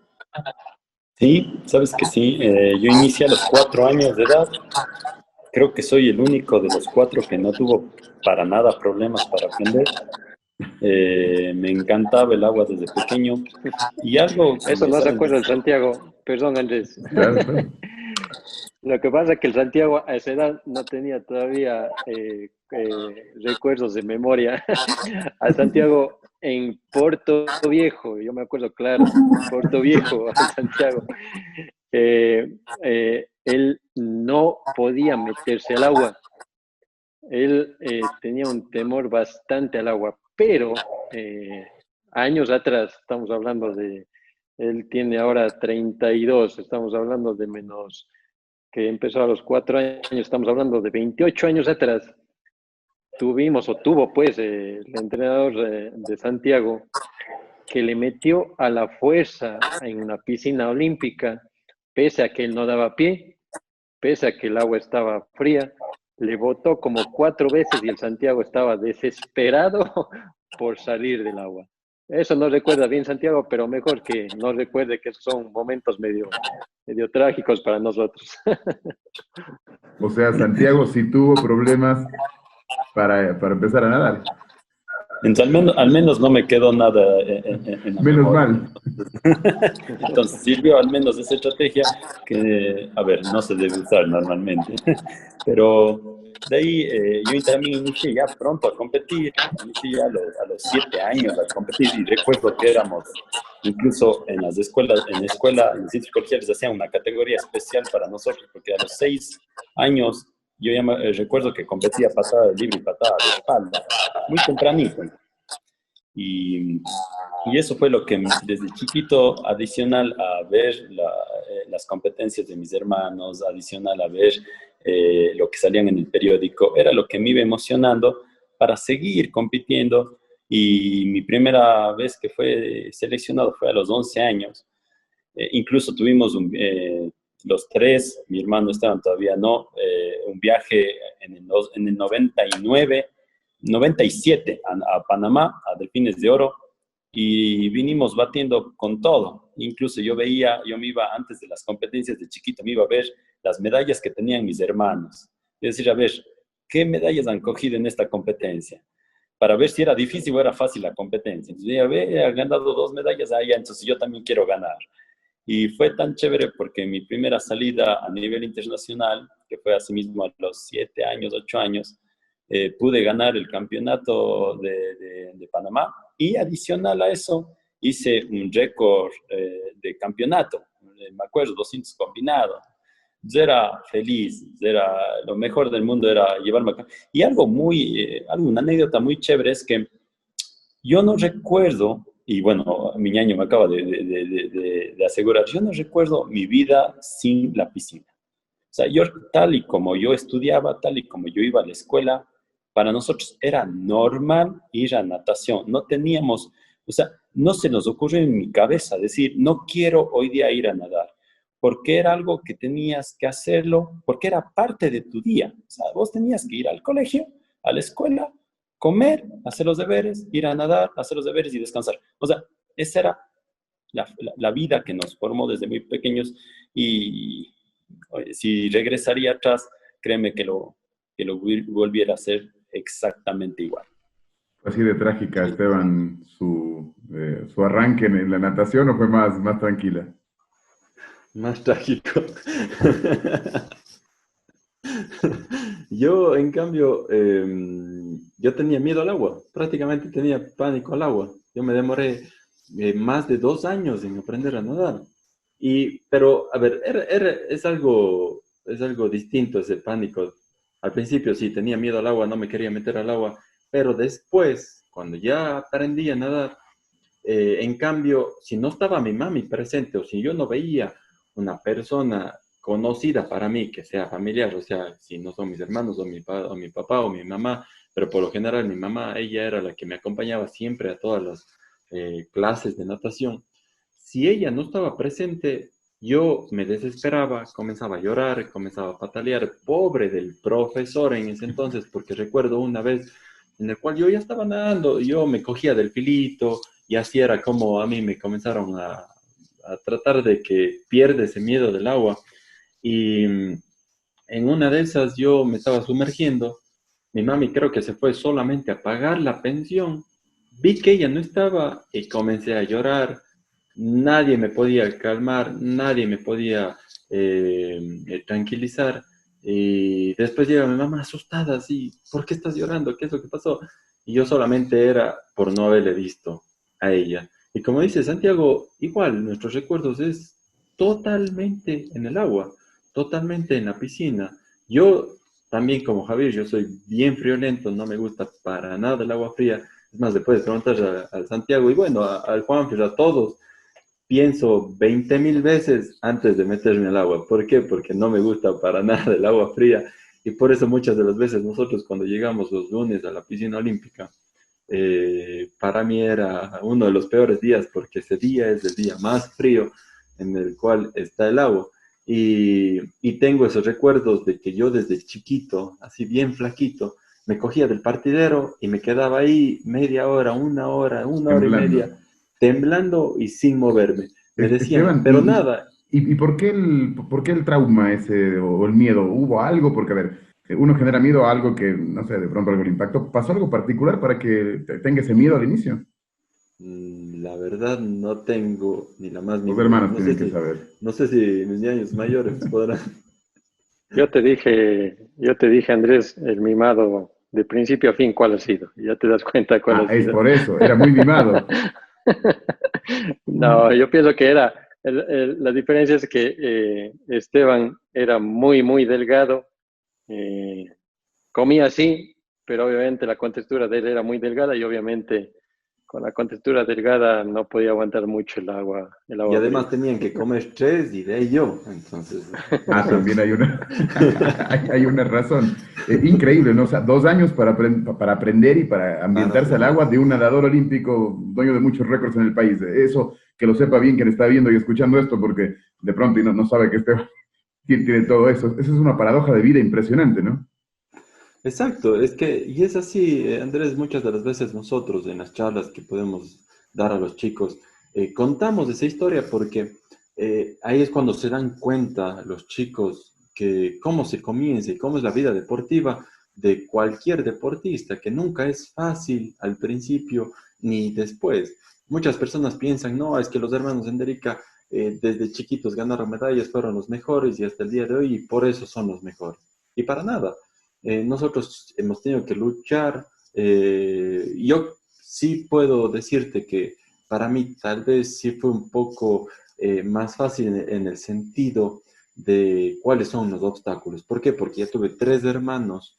S5: Sí, sabes que sí. Yo inicié a los 4 años de edad. Creo que soy el único de los 4 que no tuvo para nada problemas para aprender. Me encantaba el agua desde pequeño. Y algo que
S3: eso
S5: me
S3: no se
S5: saben
S3: acuerda el
S5: decir-
S3: Santiago, perdón Andrés.
S2: Claro, claro.
S3: Lo que pasa es que el Santiago a esa edad no tenía todavía recuerdos de memoria. Al Santiago en Puerto Viejo, yo me acuerdo claro, en Puerto Viejo, al Santiago, él no podía meterse al agua. Él tenía un temor bastante al agua, pero años atrás, estamos hablando él tiene ahora 32, estamos hablando de menos, que empezó a los 4 años, estamos hablando de 28 años atrás, tuvo pues el entrenador de Santiago, que le metió a la fuerza en una piscina olímpica, pese a que él no daba pie, pese a que el agua estaba fría, le botó como 4 veces y el Santiago estaba desesperado por salir del agua. Eso no recuerda bien Santiago, pero mejor que no recuerde que son momentos medio trágicos para nosotros.
S2: O sea, Santiago sí tuvo problemas para empezar a nadar.
S5: Entonces, al menos no me quedó nada en la
S2: Menos
S5: memoria.
S2: mal.
S5: Entonces sirvió al menos esa estrategia que, a ver, no se debe usar normalmente. Pero de ahí yo también inicié ya pronto a competir. Inicié ya a los 7 años a competir, y recuerdo que éramos, incluso en las escuelas, en los centros colegiales hacían una categoría especial para nosotros, porque a los 6 años yo ya recuerdo que competía patada de libre y patada de espalda, muy tempranito. Y eso fue lo que desde chiquito, adicional a ver las competencias de mis hermanos, adicional a ver lo que salían en el periódico, era lo que me iba emocionando para seguir compitiendo. Y mi primera vez que fue seleccionado fue a los 11 años. Incluso tuvimos los 3, mi hermano Esteban todavía no, un viaje en el 97 a Panamá, a Delfines de Oro, y vinimos batiendo con todo. Incluso yo me iba antes de las competencias de chiquito, me iba a ver las medallas que tenían mis hermanos. Y decir, a ver, ¿qué medallas han cogido en esta competencia? Para ver si era difícil o era fácil la competencia. Entonces, ya ve, han ganado 2 medallas allá, entonces yo también quiero ganar. Y fue tan chévere porque mi primera salida a nivel internacional, que fue así mismo a los 7 años, 8 años, pude ganar el campeonato de Panamá, y adicional a eso hice un récord de campeonato, me acuerdo, 200 combinado. Era feliz, era lo mejor del mundo, era llevarme acá. Y una anécdota muy chévere es que yo no recuerdo, y bueno, mi ñaño me acaba de asegurar, yo no recuerdo mi vida sin la piscina. O sea, yo tal y como yo estudiaba, tal y como yo iba a la escuela, para nosotros era normal ir a natación. No teníamos, o sea, no se nos ocurrió en mi cabeza decir, no quiero hoy día ir a nadar, porque era algo que tenías que hacerlo, porque era parte de tu día. O sea, vos tenías que ir al colegio, a la escuela, comer, hacer los deberes, ir a nadar, hacer los deberes y descansar. O sea, esa era la vida que nos formó desde muy pequeños y oye, si regresaría atrás, créeme que lo volviera a hacer exactamente igual.
S2: Así de trágica, Esteban, su arranque en la natación, ¿o fue más tranquila?
S5: Más trágico. Yo, en cambio, yo tenía miedo al agua, prácticamente tenía pánico al agua. Yo me demoré más de 2 años en aprender a nadar. Pero, a ver, es algo distinto ese pánico. Al principio sí, tenía miedo al agua, no me quería meter al agua, pero después, cuando ya aprendí a nadar, en cambio, si no estaba mi mami presente o si yo no veía una persona conocida para mí, que sea familiar, o sea, si no son mis hermanos o mi papá o mi mamá, pero por lo general mi mamá, ella era la que me acompañaba siempre a todas las clases de natación. Si ella no estaba presente, yo me desesperaba, comenzaba a llorar, comenzaba a patalear, pobre del profesor en ese entonces, porque recuerdo una vez en el cual yo ya estaba nadando, yo me cogía del filito, y así era como a mí me comenzaron a tratar de que pierde ese miedo del agua. Y en una de esas yo me estaba sumergiendo. Mi mami creo que se fue solamente a pagar la pensión. Vi que ella no estaba y comencé a llorar. Nadie me podía calmar, nadie me podía tranquilizar. Y después llega mi mamá asustada, así, ¿por qué estás llorando? ¿Qué es lo que pasó? Y yo solamente era por no haberle visto a ella. Y como dice Santiago, igual nuestros recuerdos es totalmente en el agua, totalmente en la piscina. Yo también como Javier, yo soy bien friolento, no me gusta para nada el agua fría. Es más, le puedes preguntar al Santiago y bueno, al Juan, a todos. Pienso 20.000 veces antes de meterme al agua. ¿Por qué? Porque no me gusta para nada el agua fría. Y por eso muchas de las veces nosotros cuando llegamos los lunes a la piscina olímpica, para mí era uno de los peores días porque ese día es el día más frío en el cual está el agua. Y tengo esos recuerdos de que yo desde chiquito, así bien flaquito, me cogía del partidero y me quedaba ahí media hora, una hora y
S2: Temblando.
S5: media, temblando y sin moverme. Me decían,
S2: Esteban,
S5: pero nada.
S2: y por qué el trauma ese o el miedo? ¿Hubo algo? Porque, a ver, uno genera miedo a algo que, no sé, de pronto algún impacto. ¿Pasó algo particular para que tenga ese miedo al inicio?
S5: La verdad no tengo ni la más
S2: Los
S5: mínima idea.
S2: hermanos tienen que saber.
S5: No sé si mis niños mayores podrán.
S3: Yo te dije, Andrés, el mimado de principio a fin, ¿cuál ha sido? Ya te das cuenta cuál
S2: Ah,
S3: ha
S2: es
S3: sido.
S2: por eso, era muy mimado.
S3: No, yo pienso que la diferencia es que Esteban era muy, muy delgado, eh, comía así, pero obviamente la contextura de él era muy delgada y obviamente con la contextura delgada no podía aguantar mucho el
S5: Y
S3: agua
S5: además
S3: fría.
S5: tenían que comer tres y de ahí yo. Entonces,
S2: Ah, también hay una, hay una razón. Increíble, ¿no? O sea, 2 años para aprender y para
S5: para
S2: ambientarse al
S5: aprender.
S2: agua de un nadador olímpico, dueño de muchos récords en el país. Eso, que lo sepa bien quien está viendo y escuchando esto, porque de pronto y no sabe que este tiene todo eso. Eso es una paradoja de vida impresionante, ¿no?
S5: Exacto, y es así, Andrés, muchas de las veces nosotros en las charlas que podemos dar a los chicos, contamos esa historia porque ahí es cuando se dan cuenta los chicos que cómo se comienza y cómo es la vida deportiva de cualquier deportista, que nunca es fácil al principio ni después. Muchas personas piensan, no, es que los hermanos Enderica desde chiquitos ganaron medallas, fueron los mejores y hasta el día de hoy y por eso son los mejores. Y para nada. Nosotros hemos tenido que luchar. Yo sí puedo decirte que para mí tal vez sí fue un poco más fácil en el sentido
S6: de cuáles son los obstáculos. ¿Por qué? Porque ya tuve 3 hermanos,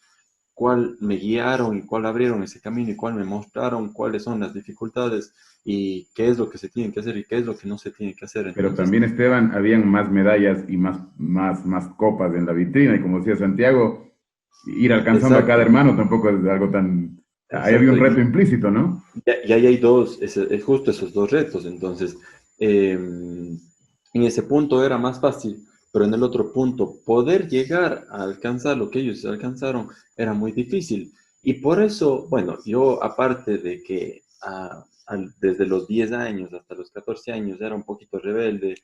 S6: cuál me guiaron y cuál abrieron ese camino y cuál me mostraron cuáles son las dificultades y qué es lo que se tiene que hacer y qué es lo que no se tiene que hacer.
S2: Pero
S6: Entonces,
S2: también, Esteban, habían más medallas y más copas en la vitrina. Y como decía Santiago, ir alcanzando a cada
S6: exacto,
S2: hermano tampoco es algo tan... Ahí había
S6: exacto.
S2: un reto implícito, ¿no?
S6: Y ahí hay dos, es justo esos dos retos. Entonces, en ese punto era más fácil, pero en el otro punto, poder llegar a alcanzar lo que ellos alcanzaron era muy difícil. Y por eso, bueno, yo aparte de que desde los 10 años hasta los 14 años era un poquito rebelde,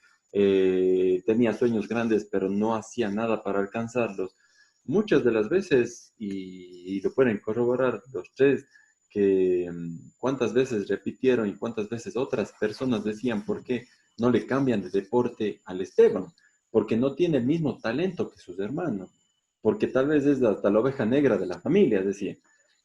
S6: tenía sueños grandes, pero no hacía nada para alcanzarlos. Muchas de las veces, y lo pueden corroborar los tres, que cuántas veces repitieron y cuántas veces otras personas decían por qué no le cambian de deporte al Esteban, porque no tiene el mismo talento que sus hermanos, porque tal vez es hasta la oveja negra de la familia, decía.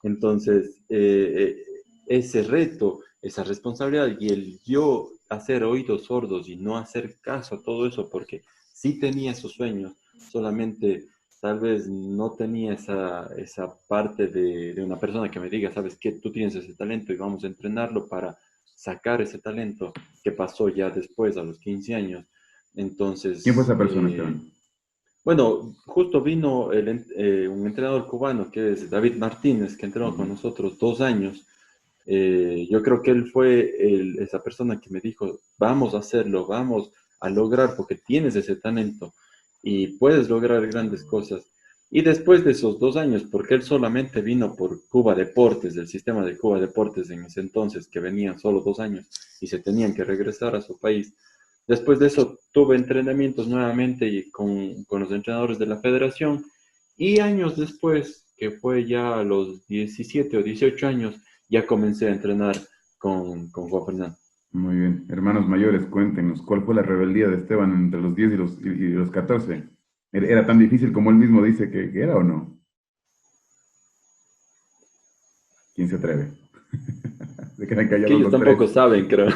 S6: Entonces, ese reto, esa responsabilidad y el yo hacer oídos sordos y no hacer caso a todo eso, porque sí tenía esos sueños, solamente tal vez no tenía esa parte de una persona que me diga, sabes que tú tienes ese talento y vamos a entrenarlo para sacar ese talento que pasó ya después, a los 15 años.
S2: ¿Quién fue
S6: Entonces,
S2: esa persona, Esteban?
S6: bueno, justo vino un entrenador cubano que es David Martínez, que entrenó con
S2: Ujú.
S6: nosotros 2 años. Yo creo que él fue esa persona que me dijo, vamos a hacerlo, vamos a lograr, porque tienes ese talento y puedes lograr grandes cosas. Y después de esos 2 años, porque él solamente vino por Cuba Deportes, del sistema de Cuba Deportes en ese entonces, que venían solo 2 años y se tenían que regresar a su país. Después de eso tuve entrenamientos nuevamente y con los entrenadores de la federación y años después, que fue ya a los 17 o 18 años, ya comencé a entrenar con Juan Fernando.
S2: Muy bien. Hermanos mayores, cuéntenos, ¿cuál fue la rebeldía de Esteban entre los 10 y los 14? ¿Era tan difícil como él mismo dice que era o no? ¿Quién se atreve? Se quedan
S6: Es que
S2: callados
S6: ellos
S2: los tres.
S6: tampoco saben, creo,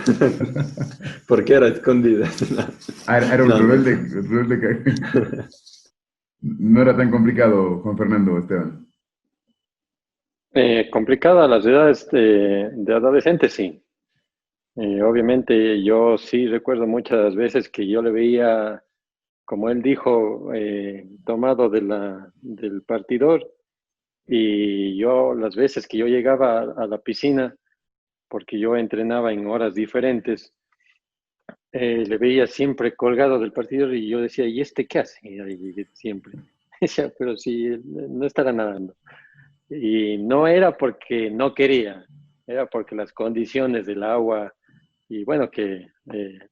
S6: porque era escondida.
S2: Era un
S6: No, no,
S2: rebelde,
S6: no.
S2: rebelde que... No era tan complicado, Juan Fernando, Esteban.
S3: Complicada las edades de adolescente, sí. Obviamente yo sí recuerdo muchas veces que yo le veía, como él dijo, tomado del partidor, y yo las veces que yo llegaba a la piscina, porque yo entrenaba en horas diferentes, le veía siempre colgado del partidor y yo decía, ¿y este qué hace? Y ahí siempre. Decía, pero si no estará nadando. Y no era porque no quería, era porque las condiciones del agua, y bueno, que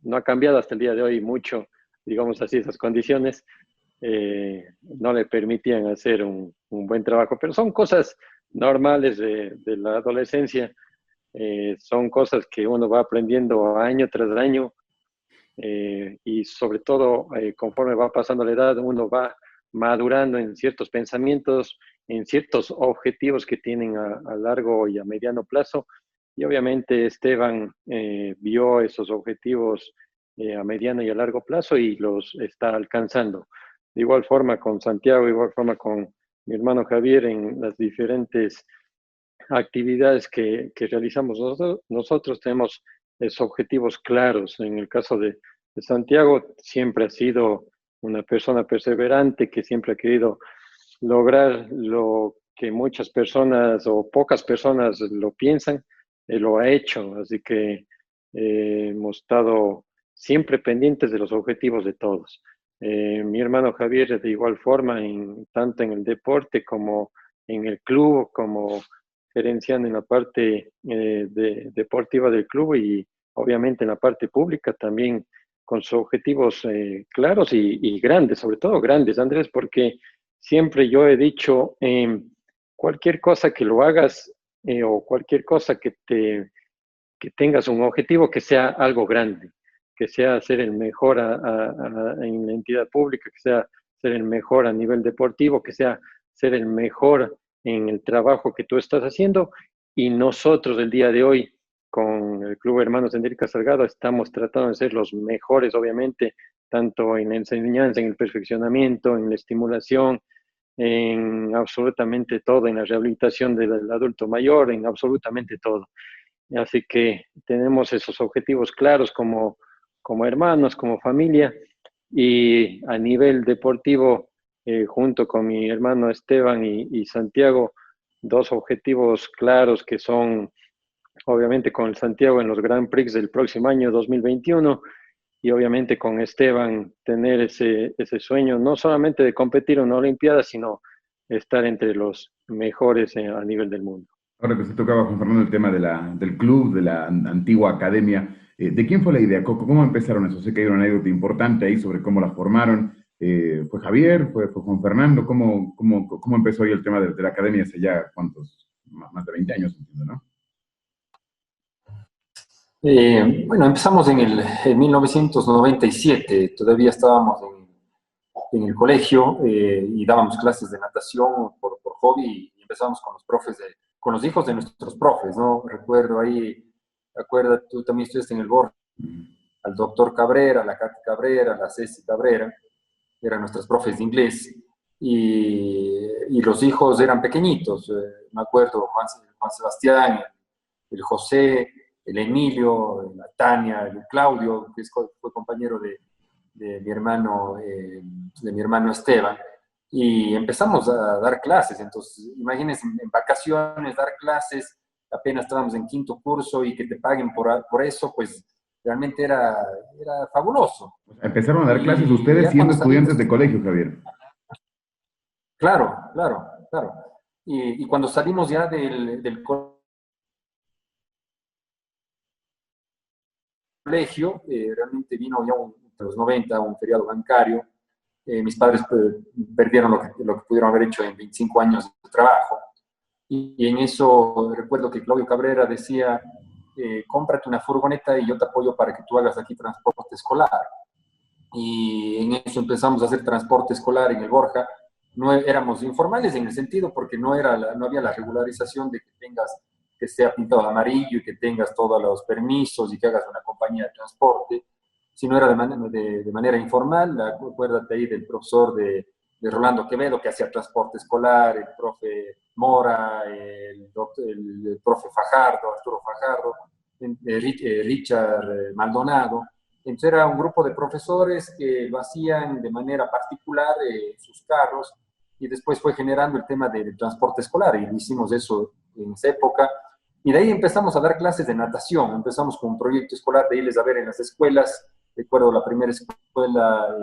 S3: no ha cambiado hasta el día de hoy mucho, digamos así, esas condiciones no le permitían hacer un buen trabajo, pero son cosas normales de la adolescencia, son cosas que uno va aprendiendo año tras año y sobre todo conforme va pasando la edad, uno va madurando en ciertos pensamientos, en ciertos objetivos que tienen a largo y a mediano plazo. Y obviamente Esteban vio esos objetivos a mediano y a largo plazo y los está alcanzando. De igual forma con Santiago, de igual forma con mi hermano Javier en las diferentes actividades que realizamos nosotros tenemos esos objetivos claros. En el caso de Santiago, siempre ha sido una persona perseverante que siempre ha querido lograr lo que muchas personas o pocas personas lo piensan, lo ha hecho. Así que hemos estado siempre pendientes de los objetivos de todos. Mi hermano Javier, de igual forma, tanto en el deporte como en el club, como gerenciando en la parte deportiva del club y obviamente en la parte pública también con sus objetivos claros y grandes, sobre todo grandes, Andrés, porque siempre yo he dicho, cualquier cosa que lo hagas o cualquier cosa que tengas un objetivo que sea algo grande, que sea ser el mejor en la entidad pública, que sea ser el mejor a nivel deportivo, que sea ser el mejor en el trabajo que tú estás haciendo. Y nosotros el día de hoy, con el Club Hermanos Enrique Salgado, estamos tratando de ser los mejores, obviamente, tanto en la enseñanza, en el perfeccionamiento, en la estimulación, en absolutamente todo, en la rehabilitación del adulto mayor, en absolutamente todo. Así que tenemos esos objetivos claros como hermanos, como familia, y a nivel deportivo, junto con mi hermano Esteban y Santiago, dos objetivos claros que son, obviamente, con el Santiago en los Grand Prix del próximo año 2021 y obviamente con Esteban tener ese sueño, no solamente de competir en una Olimpiada, sino estar entre los mejores a nivel del mundo.
S2: Ahora que se tocaba, Juan Fernando, el tema del club, de la antigua academia, ¿de quién fue la idea? ¿Cómo empezaron eso? Sé que hay una anécdota importante ahí sobre cómo la formaron. ¿Fue Javier? ¿Fue Juan Fernando? ¿Cómo empezó ahí el tema de la academia hace ya cuántos? Más de 20 años, entiendo, ¿no?
S4: Bueno, empezamos en 1997, todavía estábamos en el colegio y dábamos clases de natación por hobby y empezamos con los profes, con los hijos de nuestros profes, ¿no? Recuerdo ahí, acuérdate, tú también estuviste en el Borja, al doctor Cabrera, la Katy Cabrera, la Ceci Cabrera, eran nuestros profes de inglés y los hijos eran pequeñitos, me acuerdo, Juan Sebastián, el José, el Emilio, la Tania, el Claudio, que fue compañero de mi hermano Esteban, y empezamos a dar clases. Entonces, imagínense, en vacaciones dar clases, apenas estábamos en quinto curso y que te paguen por eso, pues realmente era fabuloso.
S2: Empezaron a dar clases ustedes
S4: ya
S2: siendo
S4: cuando salimos,
S2: estudiantes de colegio, Javier.
S4: claro, claro, claro. Y cuando salimos ya del colegio, realmente vino ya en los 90 un feriado bancario. Mis padres perdieron lo que pudieron haber hecho en 25 años de trabajo. Y en eso recuerdo que Claudio Cabrera decía, cómprate una furgoneta y yo te apoyo para que tú hagas aquí transporte escolar. Y en eso empezamos a hacer transporte escolar en el Borja. No éramos informales en el sentido porque no había la regularización de que que sea pintado de amarillo y que tengas todos los permisos y que hagas una compañía de transporte, sino era de manera informal. Acuérdate ahí del profesor de Rolando Quevedo que hacía transporte escolar, el profe Mora, el profe Fajardo, Arturo Fajardo, Richard Maldonado. Entonces era un grupo de profesores que lo hacían de manera particular en sus carros y después fue generando el tema del transporte escolar y hicimos eso en esa época. Y de ahí empezamos a dar clases de natación, empezamos con un proyecto escolar de irles a ver en las escuelas. Recuerdo la primera escuela,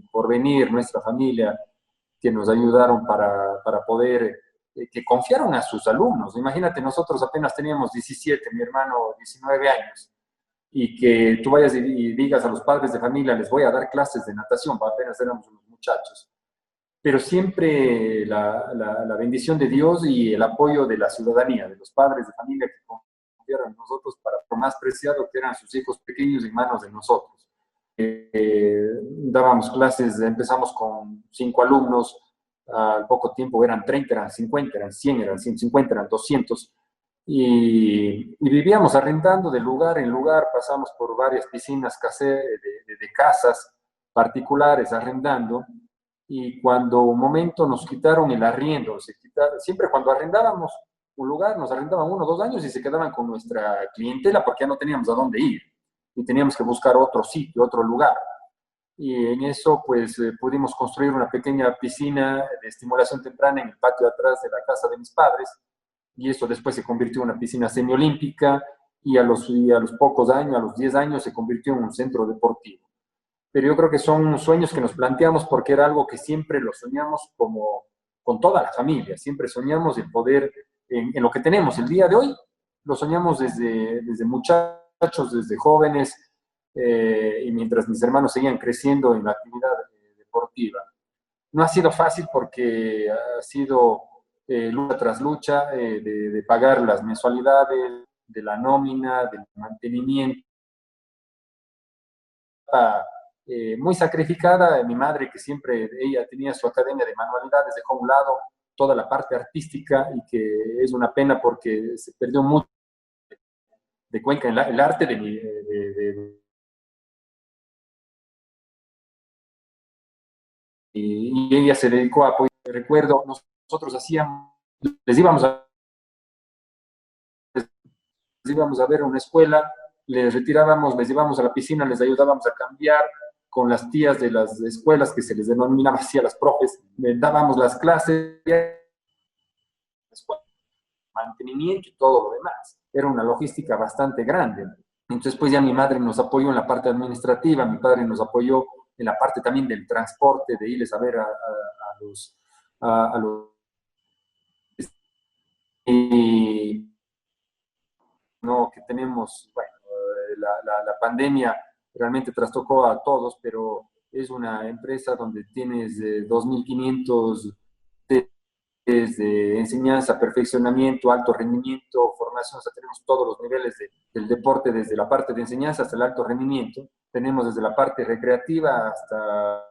S4: Porvenir, nuestra familia, que nos ayudaron para poder, que confiaron a sus alumnos. Imagínate, nosotros apenas teníamos 17, mi hermano 19 años, y que tú vayas y digas a los padres de familia, les voy a dar clases de natación, apenas éramos unos muchachos. Pero siempre la bendición de Dios y el apoyo de la ciudadanía, de los padres de familia que confiaron en nosotros para lo más preciado que eran sus hijos pequeños en manos de nosotros. Dábamos clases, empezamos con 5 alumnos, al poco tiempo eran 30, eran 50, eran 100, eran 150, eran 200, y vivíamos arrendando de lugar en lugar, pasamos por varias piscinas de casas particulares arrendando, y cuando un momento nos quitaron el arriendo, siempre cuando arrendábamos un lugar, nos arrendaban 1 o 2 años y se quedaban con nuestra clientela porque ya no teníamos a dónde ir y teníamos que buscar otro sitio, otro lugar. Y en eso pues pudimos construir una pequeña piscina de estimulación temprana en el patio de atrás de la casa de mis padres, y eso después se convirtió en una piscina semiolímpica y a los pocos años, a los 10 años, se convirtió en un centro deportivo. Pero yo creo que son sueños que nos planteamos porque era algo que siempre lo soñamos con toda la familia, siempre soñamos en poder, en lo que tenemos el día de hoy, lo soñamos desde muchachos, desde jóvenes, y mientras mis hermanos seguían creciendo en la actividad deportiva. No ha sido fácil porque ha sido lucha tras lucha de pagar las mensualidades, de la nómina, del mantenimiento. Muy sacrificada. Mi madre, que siempre ella tenía su academia de manualidades, dejó a un lado toda la parte artística y que es una pena porque se perdió mucho de Cuenca, el arte de y ella se dedicó a apoyar. Recuerdo, nosotros les íbamos a ver a una escuela, les retirábamos, les llevábamos a la piscina, les ayudábamos a cambiar con las tías de las escuelas, que se les denominaba así a las profes, les dábamos las clases, mantenimiento y todo lo demás. Era una logística bastante grande. Entonces, pues ya mi madre nos apoyó en la parte administrativa, mi padre nos apoyó en la parte también del transporte, de irles a ver a los y no, que tenemos, bueno, la pandemia realmente trastocó a todos, pero es una empresa donde tienes 2.500 de enseñanza, perfeccionamiento, alto rendimiento, formación. O sea, tenemos todos los niveles del deporte, desde la parte de enseñanza hasta el alto rendimiento. Tenemos desde la parte recreativa hasta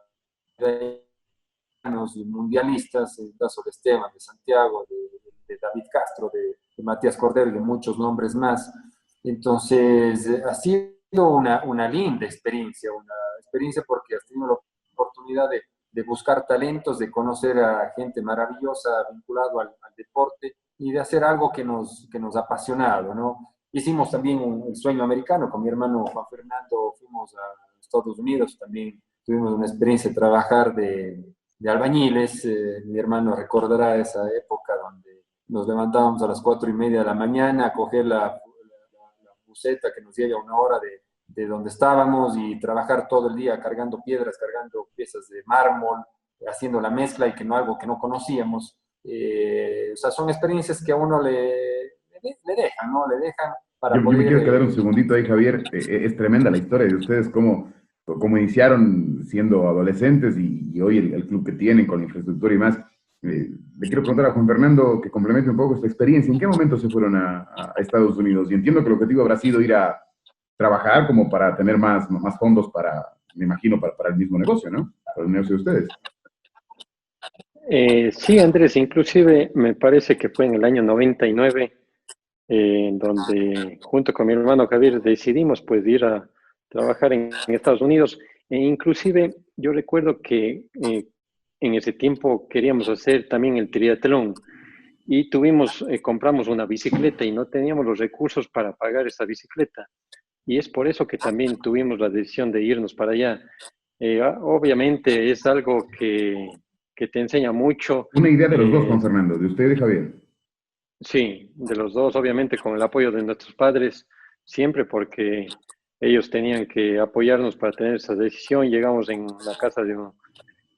S4: los mundialistas, el caso de Esteban, de Santiago, de David Castro, de Matías Cordero y de muchos nombres más. Entonces, ha sido una linda experiencia, porque has tenido la oportunidad de buscar talentos, de conocer a gente maravillosa vinculado al deporte y de hacer algo que nos ha apasionado, ¿no? Hicimos también el sueño americano con mi hermano Juan Fernando, fuimos a Estados Unidos, también tuvimos una experiencia de trabajar de albañiles. Mi hermano recordará esa época donde nos levantábamos a las 4:30 de la mañana a coger la buseta que nos lleva a una hora de donde estábamos y trabajar todo el día cargando piedras, cargando piezas de mármol, haciendo la mezcla y algo que no conocíamos. O sea, son experiencias que a uno le dejan, ¿no? Le dejan para
S2: Yo
S4: poder...
S2: me quiero quedar un segundito ahí, Javier. Es tremenda la historia de ustedes, cómo iniciaron siendo adolescentes y hoy el club que tienen con la infraestructura y más. Le quiero preguntar a Juan Fernando que complemente un poco esta experiencia. ¿En qué momento se fueron a Estados Unidos? Y entiendo que el objetivo habrá sido ir a trabajar como para tener más fondos me imagino, para el mismo negocio, ¿no? Para el negocio de ustedes.
S3: Sí, Andrés, inclusive me parece que fue en el año 99, donde junto con mi hermano Javier decidimos pues ir a trabajar en Estados Unidos. E inclusive yo recuerdo que en ese tiempo queríamos hacer también el triatlón y compramos una bicicleta y no teníamos los recursos para pagar esa bicicleta. Y es por eso que también tuvimos la decisión de irnos para allá. Obviamente es algo que te enseña mucho.
S2: Una idea de los dos, Juan Fernando, de usted y Javier.
S3: Sí, de los dos, obviamente con el apoyo de nuestros padres, siempre, porque ellos tenían que apoyarnos para tener esa decisión. Llegamos en la casa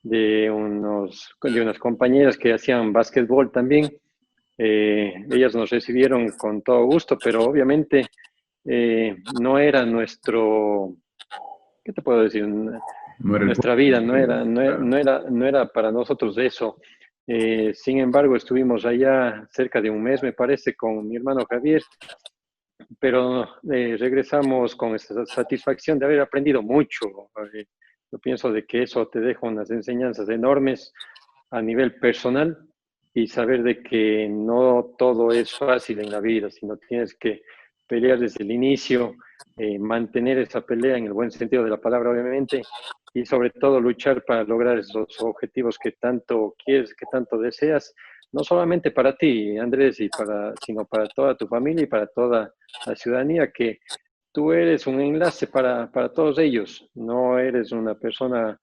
S3: de unas compañeras que hacían básquetbol también. Ellas nos recibieron con todo gusto, pero obviamente no era nuestro, ¿qué te puedo decir? Nuestra vida, no era para nosotros eso. Sin embargo, estuvimos allá cerca de un mes, me parece, con mi hermano Javier, pero regresamos con esa satisfacción de haber aprendido mucho. Yo pienso de que eso te deja unas enseñanzas enormes a nivel personal y saber de que no todo es fácil en la vida, sino tienes que pelear desde el inicio, mantener esa pelea en el buen sentido de la palabra, obviamente, y sobre todo luchar para lograr esos objetivos que tanto quieres, que tanto deseas, no solamente para ti, Andrés, sino para toda tu familia y para toda la ciudadanía, que tú eres un enlace para todos ellos. No eres una persona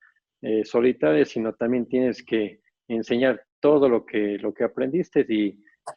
S3: solitaria, sino también tienes que enseñar todo lo que aprendiste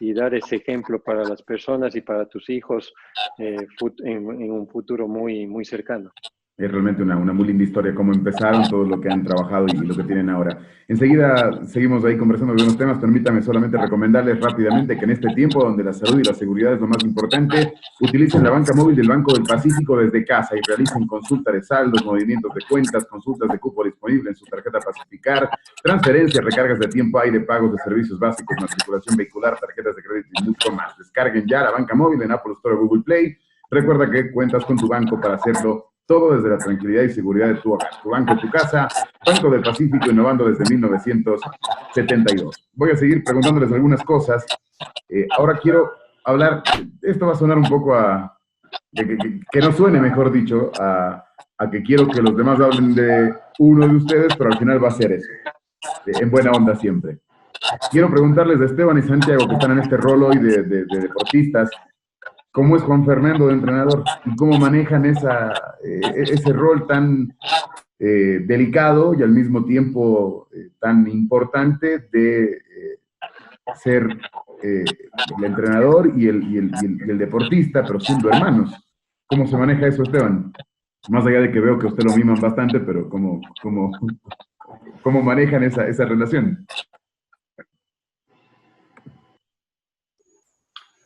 S3: y dar ese ejemplo para las personas y para tus hijos en un futuro muy, muy cercano.
S2: Es realmente una muy linda historia, cómo empezaron, todo lo que han trabajado y lo que tienen ahora. Enseguida seguimos ahí conversando de unos temas. Permítame solamente recomendarles rápidamente que en este tiempo donde la salud y la seguridad es lo más importante, utilicen la banca móvil del Banco del Pacífico desde casa y realicen consulta de saldos, movimientos de cuentas, consultas de cupo disponible en su tarjeta Pacificar, transferencias, recargas de tiempo aire, pagos de servicios básicos, matriculación vehicular, tarjetas de crédito y mucho más. Descarguen ya la banca móvil en Apple Store o Google Play. Recuerda que cuentas con tu banco para hacerlo todo desde la tranquilidad y seguridad de tu hogar. Tu banco, tu casa, Banco del Pacífico, innovando desde 1972. Voy a seguir preguntándoles algunas cosas. Ahora quiero hablar, esto va a sonar un poco que no suene, mejor dicho, a que quiero que los demás hablen de uno de ustedes, pero al final va a ser eso. en buena onda siempre. Quiero preguntarles a Esteban y Santiago, que están en este rol hoy de deportistas, ¿cómo es Juan Fernando de entrenador y cómo manejan ese rol tan delicado y al mismo tiempo tan importante de ser el entrenador y el deportista, pero siendo hermanos? ¿Cómo se maneja eso, Esteban? Más allá de que veo que usted lo miman bastante, pero ¿cómo manejan esa relación?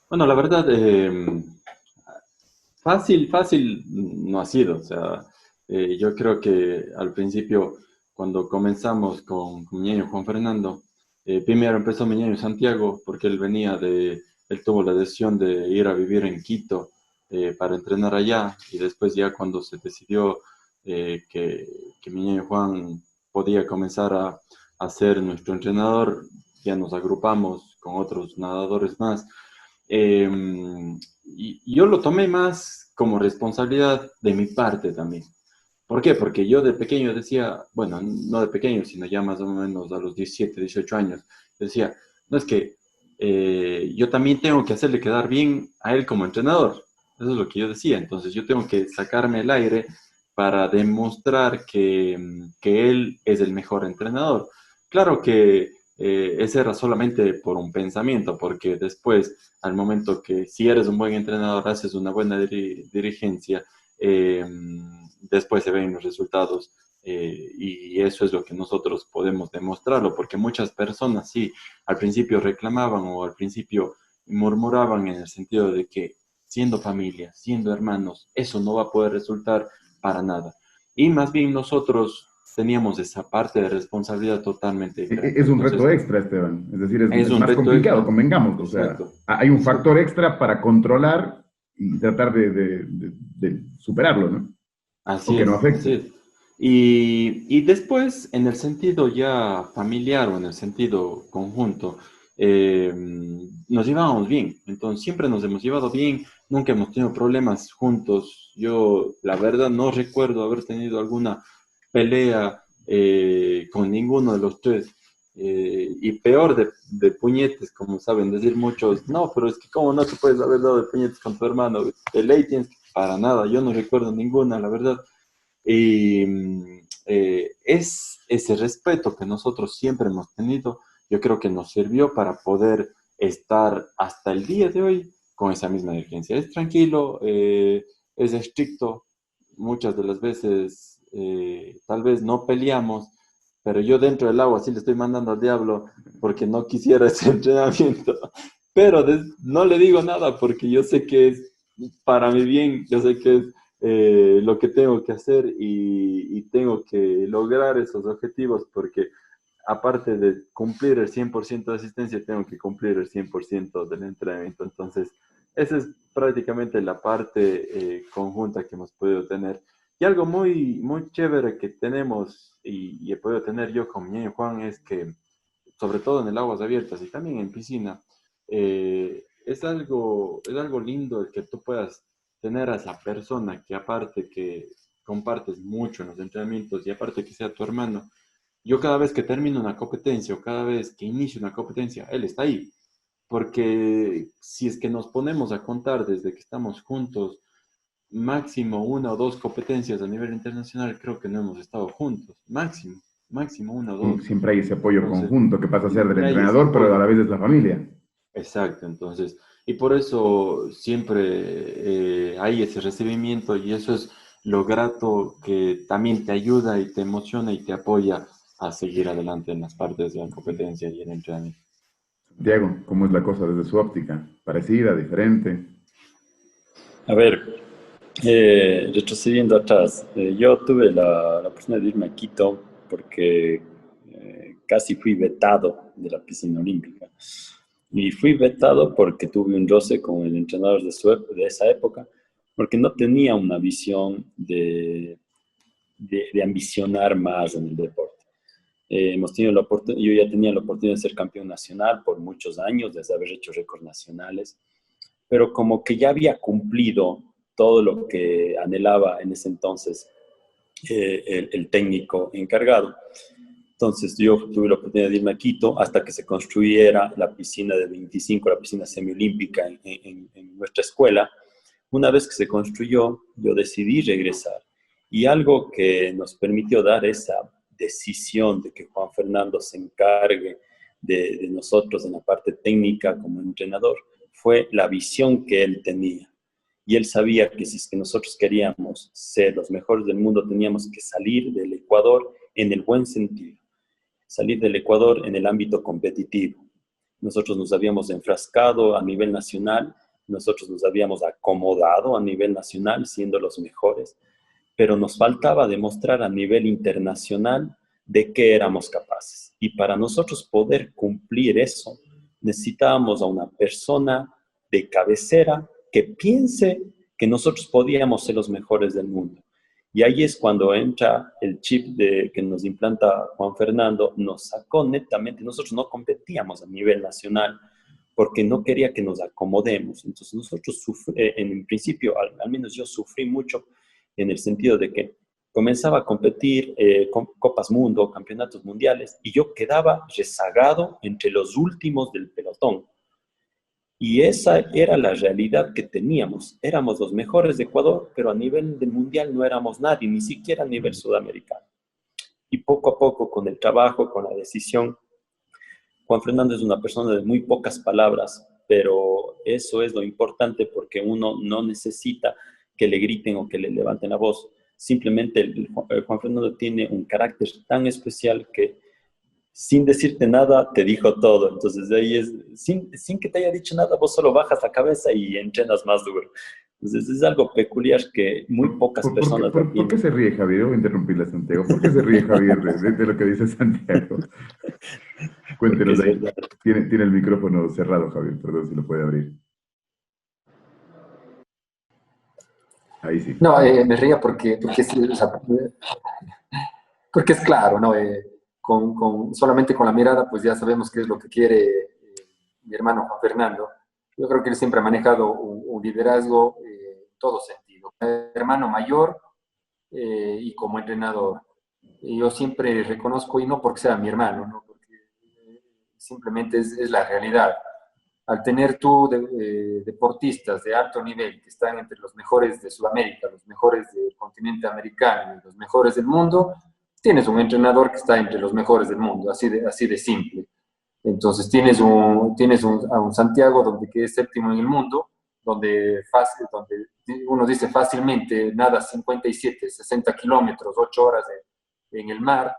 S6: Bueno, la verdad, fácil no ha sido. O sea, yo creo que al principio, cuando comenzamos con mi ñaño Juan Fernando, primero empezó mi ñaño Santiago, porque él tuvo la decisión de ir a vivir en Quito para entrenar allá, y después ya cuando se decidió que mi ñaño Juan podía comenzar a ser nuestro entrenador, ya nos agrupamos con otros nadadores más. Y yo lo tomé más como responsabilidad de mi parte también. ¿Por qué? Porque yo de pequeño decía, bueno, no de pequeño, sino ya más o menos a los 17, 18 años, decía, no es que yo también tengo que hacerle quedar bien a él como entrenador. Eso es lo que yo decía. Entonces yo tengo que sacarme el aire para demostrar que él es el mejor entrenador. Claro que ese era solamente por un pensamiento, porque después, al momento que si eres un buen entrenador, haces una buena dirigencia, después se ven los resultados, y eso es lo que nosotros podemos demostrarlo, porque muchas personas sí, al principio reclamaban o al principio murmuraban en el sentido de que siendo familia, siendo hermanos, eso no va a poder resultar para nada. Y más bien nosotros teníamos esa parte de responsabilidad totalmente diferente.
S2: Es un
S6: Entonces,
S2: reto extra, Esteban. Es decir, es
S6: un
S2: más
S6: reto
S2: complicado,
S6: extra.
S2: convengamos. O sea,
S6: Exacto.
S2: hay un factor extra para controlar y tratar de superarlo, ¿no? O
S6: Así
S2: que no
S6: es, así
S2: afecte.
S6: es. Y después, en el sentido ya familiar o en el sentido conjunto, eh, nos llevábamos bien. Entonces, siempre nos hemos llevado bien, nunca hemos tenido problemas juntos. Yo, la verdad, no recuerdo haber tenido alguna pelea con ninguno de los tres. Y peor de puñetes, como saben decir muchos, no, pero es que cómo no te puedes haber dado de puñetes con tu hermano, de ley tienes que para nada, yo no recuerdo ninguna, la verdad. Y es ese respeto que nosotros siempre hemos tenido, yo creo que nos sirvió para poder estar hasta el día de hoy con esa misma diligencia. Es tranquilo, es estricto, muchas de las veces tal vez no peleamos, pero yo dentro del agua sí le estoy mandando al diablo porque no quisiera ese entrenamiento. Pero no le digo nada porque yo sé que es para mi bien, yo sé que es lo que tengo que hacer y tengo que lograr esos objetivos porque aparte de cumplir el 100% de asistencia, tengo que cumplir el 100% del entrenamiento. Entonces, esa es prácticamente la parte conjunta que hemos podido tener. Y algo muy chévere que tenemos y he podido tener yo con mi niño Juan es que, sobre todo en el aguas abiertas y también en piscina, es algo lindo el que tú puedas tener a esa persona que aparte que compartes mucho en los entrenamientos y aparte que sea tu hermano, yo cada vez que termino una competencia o cada vez que inicio una competencia, él está ahí. Porque si es que nos ponemos a contar desde que estamos juntos, máximo una o dos competencias a nivel internacional, creo que no hemos estado juntos. Máximo una o dos.
S2: Siempre hay ese apoyo
S6: Entonces,
S2: conjunto que pasa a ser del
S6: siempre hay ese
S2: entrenador, pero a
S6: apoyo.
S2: la vez es la familia.
S6: Exacto, entonces, y por eso siempre hay ese recibimiento y eso es lo grato que también te ayuda y te emociona y te apoya a seguir adelante en las partes de la competencia y en el entrenamiento.
S2: Diego, ¿cómo es la cosa desde su óptica? ¿Parecida, diferente?
S5: A ver, retrocediendo atrás, yo tuve la oportunidad de irme a Quito porque casi fui vetado de la piscina olímpica. Y fui vetado porque tuve un roce con el entrenador de esa época, porque no tenía una visión de ambicionar más en el deporte. Hemos tenido yo ya tenía la oportunidad de ser campeón nacional por muchos años, desde haber hecho récords nacionales, pero como que ya había cumplido todo lo que anhelaba en ese entonces el técnico encargado. Entonces yo tuve la oportunidad de irme a Quito hasta que se construyera la piscina de 25, la piscina semiolímpica en nuestra escuela. Una vez que se construyó, yo decidí regresar. Y algo que nos permitió dar esa decisión de que Juan Fernando se encargue de nosotros en la parte técnica como entrenador fue la visión que él tenía. Y él sabía que si es que nosotros queríamos ser los mejores del mundo, teníamos que salir del Ecuador en el buen sentido. Salir del Ecuador en el ámbito competitivo. Nosotros nos habíamos enfrascado a nivel nacional, nosotros nos habíamos acomodado a nivel nacional siendo los mejores, pero nos faltaba demostrar a nivel internacional de qué éramos capaces. Y para nosotros poder cumplir eso, necesitábamos a una persona de cabecera que piense que nosotros podíamos ser los mejores del mundo. Y ahí es cuando entra el chip que nos implanta Juan Fernando, nos sacó netamente, nosotros no competíamos a nivel nacional porque no quería que nos acomodemos. Entonces nosotros, en principio, al menos yo sufrí mucho en el sentido de que comenzaba a competir con Copas Mundo, campeonatos mundiales, y yo quedaba rezagado entre los últimos del pelotón. Y esa era la realidad que teníamos. Éramos los mejores de Ecuador, pero a nivel del mundial no éramos nadie, ni siquiera a nivel sudamericano. Y poco a poco, con el trabajo, con la decisión, Juan Fernando es una persona de muy pocas palabras, pero eso es lo importante porque uno no necesita que le griten o que le levanten la voz. Simplemente Juan Fernando tiene un carácter tan especial que sin decirte nada, te dijo todo. Entonces, de ahí es, sin que te haya dicho nada, vos solo bajas la cabeza y entrenas más duro. Entonces, es algo peculiar que muy pocas personas
S2: ¿Por qué se ríe Javier? Voy a interrumpirle a Santiago. ¿Por qué se ríe Javier de lo que dice Santiago? Cuéntenos ahí. Tiene el micrófono cerrado, Javier. Perdón si lo puede abrir. Ahí sí.
S4: No, me ría porque es claro, ¿no? Solamente con la mirada, pues ya sabemos qué es lo que quiere mi hermano Juan Fernando. Yo creo que él siempre ha manejado un liderazgo en todo sentido. Hermano mayor y como entrenador. Y yo siempre reconozco, y no porque sea mi hermano, ¿no? Porque simplemente es la realidad. Al tener tú deportistas de alto nivel que están entre los mejores de Sudamérica, los mejores del continente americano y los mejores del mundo, tienes un entrenador que está entre los mejores del mundo, así de simple. Entonces tienes a un Santiago que es séptimo en el mundo, donde uno dice fácilmente nada 57, 60 kilómetros, 8 horas en el mar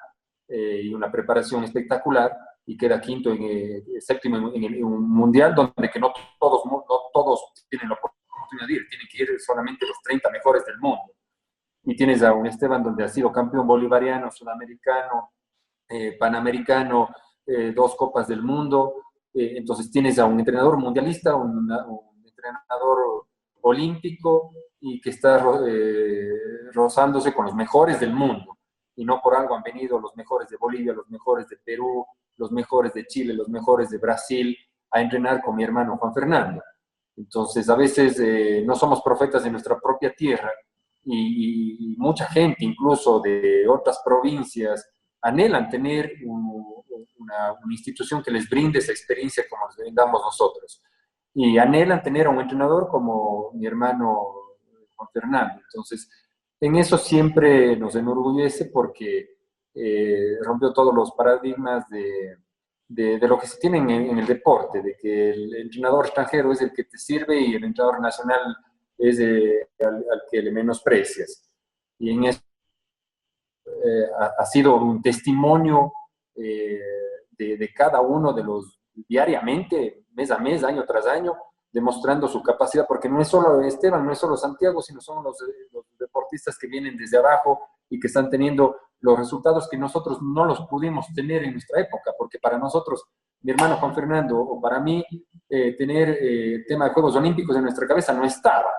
S4: y una preparación espectacular, y queda séptimo en un mundial donde que no todos tienen la oportunidad de ir, tienen que ir solamente los 30 mejores del mundo. Y tienes a un Esteban donde ha sido campeón bolivariano, sudamericano, panamericano, 2 copas del mundo. Entonces tienes a un entrenador mundialista, un entrenador olímpico y que está rozándose con los mejores del mundo. Y no por algo han venido los mejores de Bolivia, los mejores de Perú, los mejores de Chile, los mejores de Brasil a entrenar con mi hermano Juan Fernando. Entonces a veces no somos profetas de nuestra propia tierra. Y mucha gente, incluso de otras provincias, anhelan tener una institución que les brinde esa experiencia como les brindamos nosotros. Y anhelan tener a un entrenador como mi hermano Juan Fernando. Entonces, en eso siempre nos enorgullece porque rompió todos los paradigmas de lo que se tiene en el deporte, de que el entrenador extranjero es el que te sirve y el entrenador nacional es al que le menosprecias. Y en eso ha sido un testimonio de cada uno de los diariamente, mes a mes, año tras año, demostrando su capacidad, porque no es solo Esteban, no es solo Santiago, sino son los deportistas que vienen desde abajo y que están teniendo los resultados que nosotros no los pudimos tener en nuestra época, porque para nosotros, mi hermano Juan Fernando, o para mí, tener el tema de Juegos Olímpicos en nuestra cabeza no estaba.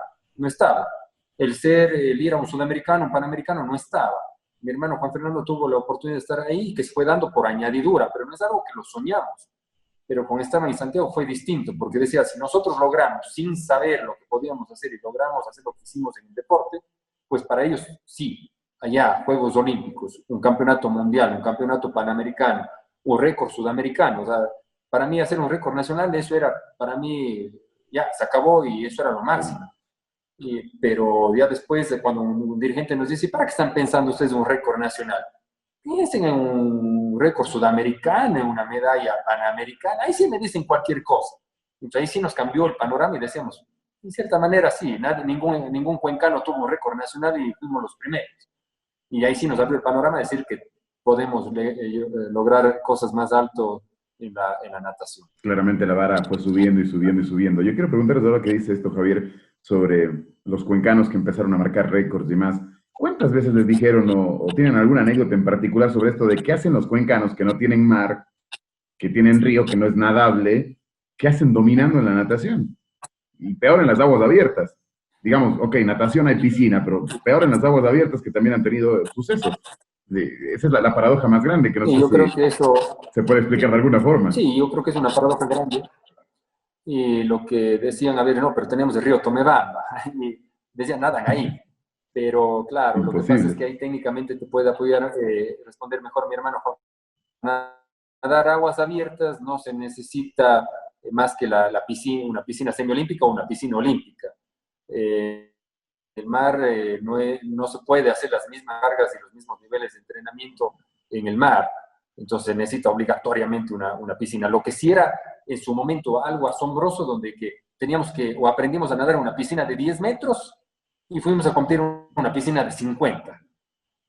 S4: El ir a un sudamericano, un panamericano, no estaba. Mi hermano Juan Fernando tuvo la oportunidad de estar ahí y que se fue dando por añadidura, pero no es algo que lo soñamos. Pero con Esteban y Santiago fue distinto, porque decía, si nosotros logramos, sin saber lo que podíamos hacer, y logramos hacer lo que hicimos en el deporte, pues para ellos sí, allá Juegos Olímpicos, un campeonato mundial, un campeonato panamericano, un récord sudamericano. O sea, para mí hacer un récord nacional, eso era, para mí, ya se acabó y eso era lo máximo. Pero ya después, cuando un dirigente nos dice, ¿para qué están pensando ustedes en un récord nacional? Piensen en un récord sudamericano, en una medalla panamericana. Ahí sí me dicen cualquier cosa. Entonces ahí sí nos cambió el panorama y decíamos, en cierta manera sí, ningún cuencano tuvo un récord nacional y fuimos los primeros. Y ahí sí nos abrió el panorama de decir que podemos lograr cosas más alto en la natación.
S2: Claramente la vara fue subiendo y subiendo y subiendo. Yo quiero preguntarles ahora qué dice esto, Javier, sobre los cuencanos que empezaron a marcar récords y más. ¿Cuántas veces les dijeron o tienen alguna anécdota en particular sobre esto de qué hacen los cuencanos que no tienen mar, que tienen río, que no es nadable, qué hacen dominando en la natación? Y peor en las aguas abiertas. Digamos, ok, natación hay piscina, pero peor en las aguas abiertas que también han tenido sucesos. Esa es la paradoja más grande que no sé
S4: yo
S2: si
S4: creo que eso,
S2: se puede explicar de alguna forma.
S4: sí, yo creo que es una paradoja grande. Y lo que decían, a ver, no, pero tenemos el río Tomebamba, y decían, nadan ahí. Pero claro,
S2: Imposible.
S4: lo que pasa es que ahí técnicamente te puede apoyar, responder mejor mi hermano Juan. Nadar aguas abiertas no se necesita más que la piscina, una piscina semiolímpica o una piscina olímpica. El mar no se puede hacer las mismas cargas y los mismos niveles de entrenamiento en el mar. Entonces necesita obligatoriamente una piscina. Lo que sí era en su momento algo asombroso, donde que teníamos que, o aprendimos a nadar en una piscina de 10 metros y fuimos a competir en una piscina de 50.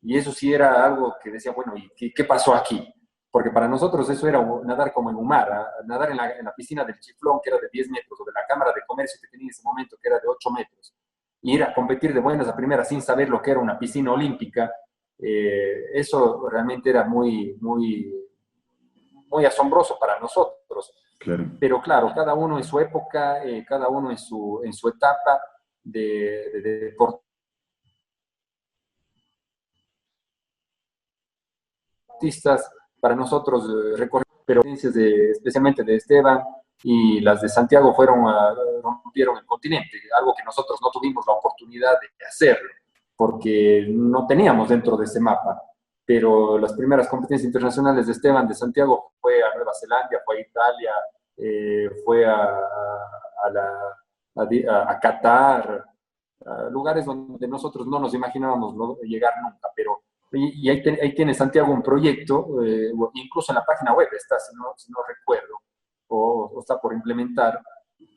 S4: Y eso sí era algo que decía, bueno, ¿y qué pasó aquí? Porque para nosotros eso era nadar como en un mar, nadar en la piscina del Chiflón, que era de 10 metros, o de la Cámara de Comercio que tenía en ese momento, que era de 8 metros. Y ir a competir de buenas a primeras sin saber lo que era una piscina olímpica, eso realmente era muy asombroso para nosotros.
S2: Claro.
S4: Pero claro, cada uno en su época, cada uno en su etapa de deportistas. Para nosotros, pero especialmente de Esteban y las de Santiago rompieron el continente, algo que nosotros no tuvimos la oportunidad de hacerlo, porque no teníamos dentro de ese mapa. Pero las primeras competencias internacionales de Esteban de Santiago fue a Nueva Zelanda, fue a Italia, fue a Qatar, a lugares donde nosotros no nos imaginábamos llegar nunca. Pero y ahí tiene Santiago un proyecto, incluso en la página web está, si no recuerdo, o está por implementar,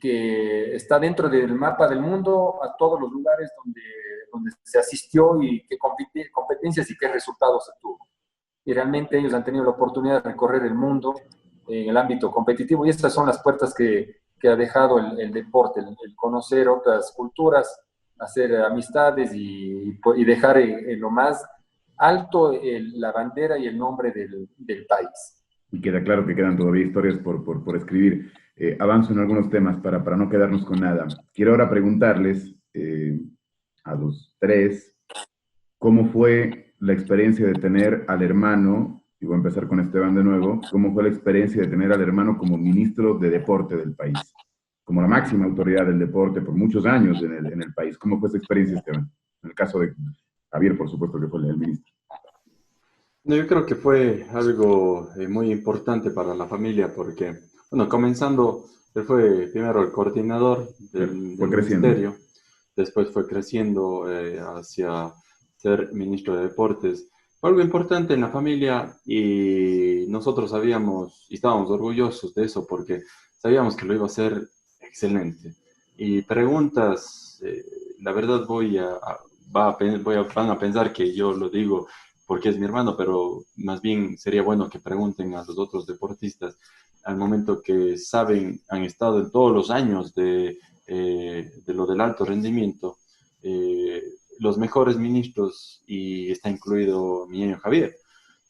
S4: que está dentro del mapa del mundo a todos los lugares donde se asistió y qué competencias y qué resultados se tuvo. Y realmente ellos han tenido la oportunidad de recorrer el mundo en el ámbito competitivo, y estas son las puertas que ha dejado el deporte, el conocer otras culturas, hacer amistades y dejar en lo más alto la bandera y el nombre del país.
S2: Y queda claro que quedan todavía historias por escribir. Avanzo en algunos temas para no quedarnos con nada. Quiero ahora preguntarles a los tres cómo fue la experiencia de tener al hermano, y voy a empezar con Esteban de nuevo, cómo fue la experiencia de tener al hermano como ministro de deporte del país, como la máxima autoridad del deporte por muchos años en el país. ¿Cómo fue esa experiencia, Esteban? En el caso de Javier, por supuesto, que fue el ministro.
S6: No, yo creo que fue algo muy importante para la familia porque, bueno, comenzando, él fue primero el coordinador del ministerio, después fue creciendo hacia ser ministro de deportes. Fue algo importante en la familia y nosotros sabíamos y estábamos orgullosos de eso porque sabíamos que lo iba a hacer excelente. Y preguntas, la verdad van a pensar que yo lo digo porque es mi hermano, pero más bien sería bueno que pregunten a los otros deportistas al momento que saben, han estado en todos los años de lo del alto rendimiento, los mejores ministros, y está incluido mi niño Javier.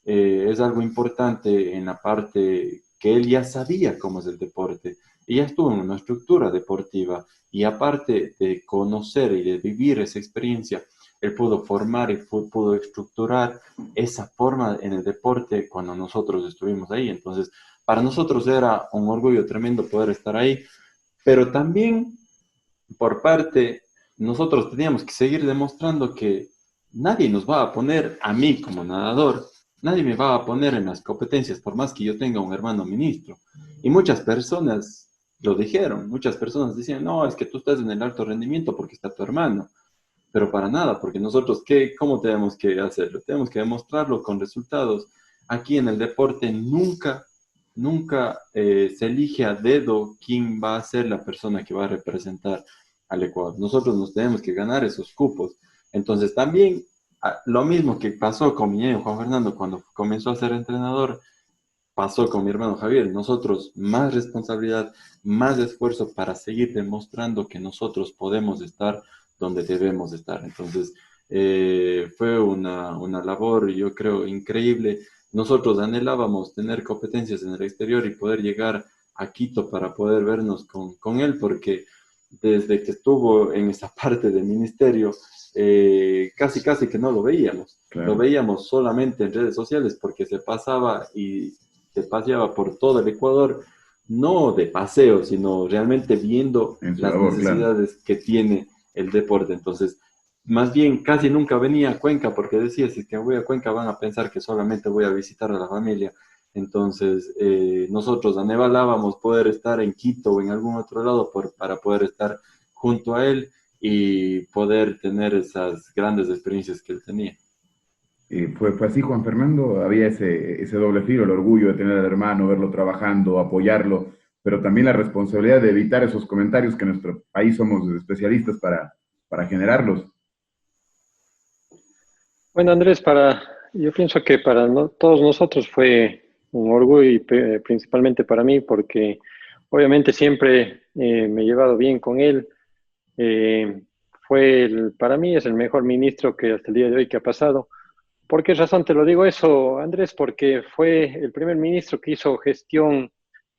S6: Es algo importante en la parte que él ya sabía cómo es el deporte, y ya estuvo en una estructura deportiva, y aparte de conocer y de vivir esa experiencia, él pudo formar y pudo estructurar esa forma en el deporte cuando nosotros estuvimos ahí. Entonces, para nosotros era un orgullo tremendo poder estar ahí, pero también, por parte, nosotros teníamos que seguir demostrando que nadie nos va a poner a mí como nadador, nadie me va a poner en las competencias, por más que yo tenga un hermano ministro. Y muchas personas lo dijeron, muchas personas decían, no, es que tú estás en el alto rendimiento porque está tu hermano. Pero para nada, porque nosotros, ¿cómo tenemos que hacerlo? Tenemos que demostrarlo con resultados. Aquí en el deporte nunca se elige a dedo quién va a ser la persona que va a representar al Ecuador. Nosotros nos tenemos que ganar esos cupos. Entonces también lo mismo que pasó con mi niño Juan Fernando cuando comenzó a ser entrenador, pasó con mi hermano Javier. Nosotros más responsabilidad, más esfuerzo para seguir demostrando que nosotros podemos estar donde debemos estar. Entonces, fue una labor, yo creo, increíble. Nosotros anhelábamos tener competencias en el exterior y poder llegar a Quito para poder vernos con él, porque desde que estuvo en esa parte del ministerio, casi que no lo veíamos.
S2: Claro.
S6: Lo veíamos solamente en redes sociales porque se pasaba y se paseaba por todo el Ecuador, no de paseo, sino realmente viendo
S2: En su
S6: las
S2: labor,
S6: necesidades que tiene el deporte. Entonces, más bien casi nunca venía a Cuenca porque decía, si es que voy a Cuenca van a pensar que solamente voy a visitar a la familia. Entonces, nosotros anhelábamos poder estar en Quito o en algún otro lado para poder estar junto a él y poder tener esas grandes experiencias que él tenía.
S2: Fue así, Juan Fernando, había ese doble filo, el orgullo de tener al hermano, verlo trabajando, apoyarlo, pero también la responsabilidad de evitar esos comentarios que en nuestro país somos especialistas para generarlos.
S3: Bueno, Andrés, yo pienso que para todos nosotros fue un orgullo y principalmente para mí, porque obviamente siempre me he llevado bien con él. Eh, para mí es el mejor ministro que hasta el día de hoy que ha pasado. ¿Por qué razón te lo digo eso, Andrés? Porque fue el primer ministro que hizo gestión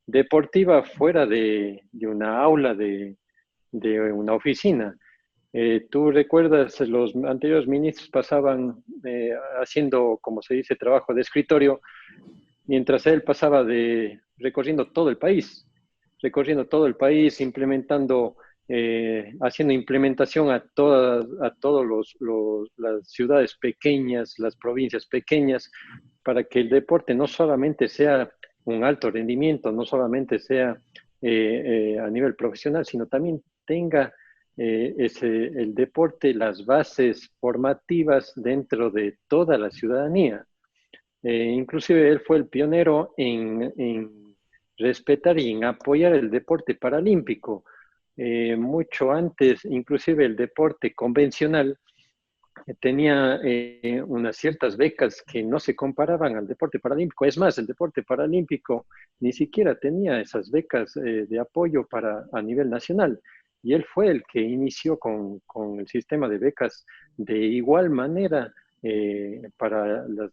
S3: deportiva fuera de una aula, de una oficina. ¿Tú recuerdas, los anteriores ministros pasaban haciendo, como se dice, trabajo de escritorio, mientras él pasaba recorriendo todo el país, implementando, haciendo implementación a todos las ciudades pequeñas, las provincias pequeñas, para que el deporte no solamente sea un alto rendimiento, no solamente sea a nivel profesional, sino también tenga el deporte, las bases formativas dentro de toda la ciudadanía. Inclusive él fue el pionero en respetar y en apoyar el deporte paralímpico. Mucho antes, inclusive el deporte convencional tenía unas ciertas becas que no se comparaban al deporte paralímpico. Es más, el deporte paralímpico ni siquiera tenía esas becas de apoyo a nivel nacional. Y él fue el que inició con el sistema de becas de igual manera para los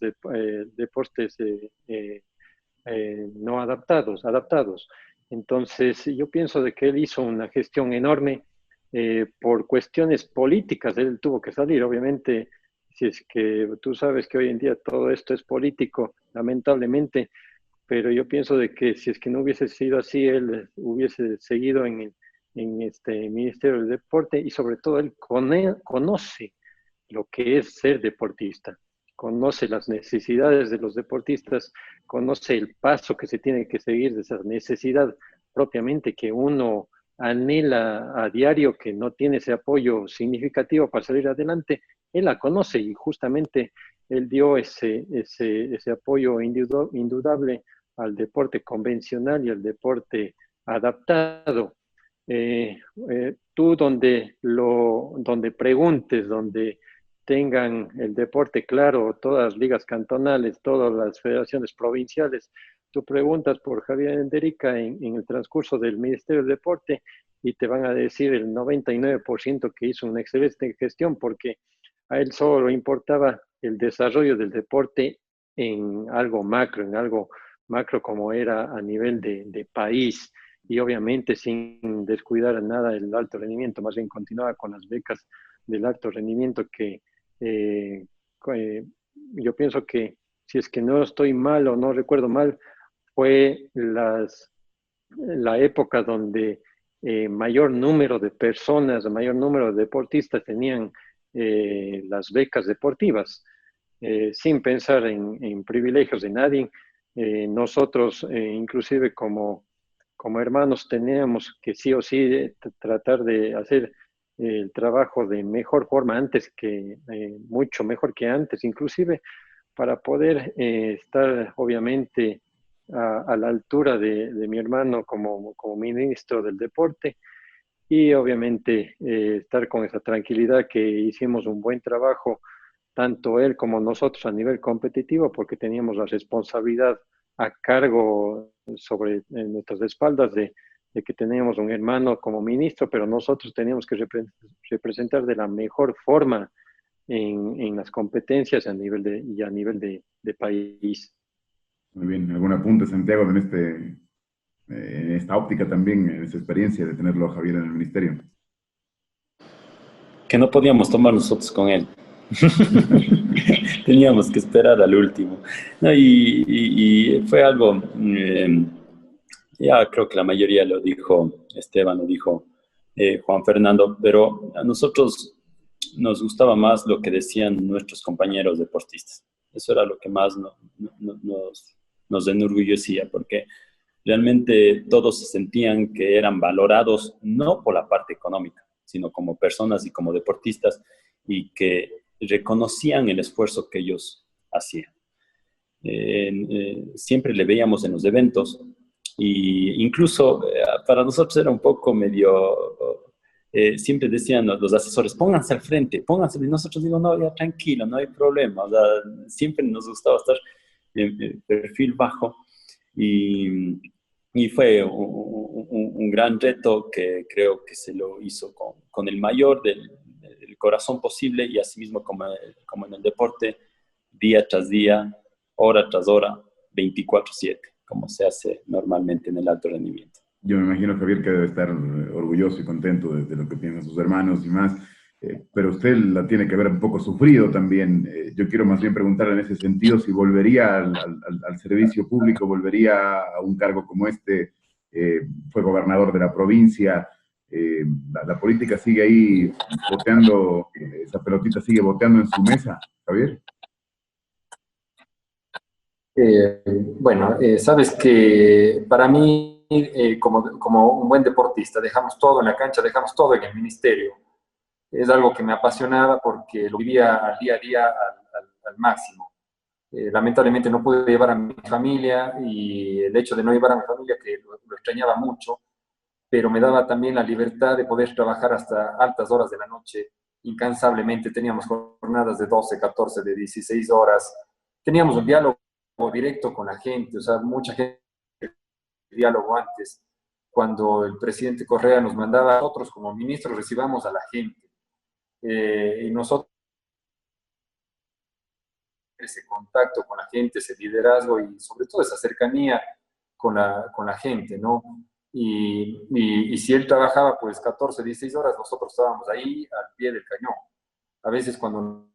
S3: deportes no adaptados. Entonces, yo pienso de que él hizo una gestión enorme por cuestiones políticas. Él tuvo que salir, obviamente, si es que tú sabes que hoy en día todo esto es político, lamentablemente, pero yo pienso de que si es que no hubiese sido así, él hubiese seguido en este Ministerio del Deporte y sobre todo él conoce lo que es ser deportista, conoce las necesidades de los deportistas, conoce el paso que se tiene que seguir de esa necesidad propiamente que uno anhela a diario, que no tiene ese apoyo significativo para salir adelante, él la conoce y justamente él dio ese apoyo indudable al deporte convencional y al deporte adaptado. Tú donde preguntes, donde tengan el deporte claro, todas las ligas cantonales, todas las federaciones provinciales. Tú preguntas por Javier Enderica en el transcurso del Ministerio del Deporte y te van a decir el 99% que hizo una excelente gestión porque a él solo le importaba el desarrollo del deporte en algo macro como era a nivel de país y obviamente sin descuidar a nada el alto rendimiento, más bien continuaba con las becas del alto rendimiento que eh, yo pienso que si es que no estoy mal o no recuerdo mal, fue la época donde mayor número de personas, mayor número de deportistas tenían las becas deportivas, sin pensar en privilegios de nadie. Nosotros, inclusive como hermanos, teníamos que sí o sí tratar de hacer el trabajo de mejor forma antes mucho mejor que antes, inclusive para poder estar obviamente a la altura de mi hermano como ministro del deporte y obviamente estar con esa tranquilidad que hicimos un buen trabajo, tanto él como nosotros a nivel competitivo, porque teníamos la responsabilidad a cargo sobre nuestras espaldas de que teníamos un hermano como ministro, pero nosotros teníamos que representar de la mejor forma en las competencias y a nivel de país.
S2: Muy bien, ¿algún apunte, Santiago, en esta óptica también, en esa experiencia de tenerlo a Javier en el ministerio?
S5: Que no podíamos tomar nosotros con él. Teníamos que esperar al último. No, y fue algo, ya creo que la mayoría lo dijo, Esteban lo dijo, Juan Fernando, pero a nosotros nos gustaba más lo que decían nuestros compañeros deportistas. Eso era lo que más nos enorgullecía, porque realmente todos se sentían que eran valorados no por la parte económica, sino como personas y como deportistas, y que reconocían el esfuerzo que ellos hacían. Siempre le veíamos en los eventos, y incluso para nosotros era un poco medio, siempre decían los asesores, pónganse al frente, pónganse, y nosotros digo, no, ya tranquilo, no hay problema, o sea, siempre nos gustaba estar en perfil bajo, y, y fue un gran reto que creo que se lo hizo con el mayor del corazón posible, y asimismo como en el deporte, día tras día, hora tras hora, 24/7, como se hace normalmente en el alto rendimiento.
S2: Yo me imagino, Javier, que debe estar orgulloso y contento de lo que piensan sus hermanos y más, pero usted la tiene que ver un poco sufrido también. Yo quiero más bien preguntarle en ese sentido si volvería al servicio público, volvería a un cargo como este, fue gobernador de la provincia, la política sigue ahí boteando, esa pelotita sigue boteando en su mesa, Javier.
S4: Bueno, sabes que para mí, como un buen deportista, dejamos todo en la cancha, dejamos todo en el ministerio. Es algo que me apasionaba porque lo vivía al día a día al máximo. Lamentablemente no pude llevar a mi familia, y el hecho de no llevar a mi familia, que lo extrañaba mucho, pero me daba también la libertad de poder trabajar hasta altas horas de la noche, incansablemente. Teníamos jornadas de 12, 14, de 16 horas. Teníamos un diálogo directo con la gente, o sea, mucha gente diálogo antes, cuando el presidente Correa nos mandaba a nosotros como ministros, recibamos a la gente. Y nosotros ese contacto con la gente, ese liderazgo y sobre todo esa cercanía con la gente, ¿no? Y si él trabajaba pues 14, 16 horas, nosotros estábamos ahí al pie del cañón. A veces cuando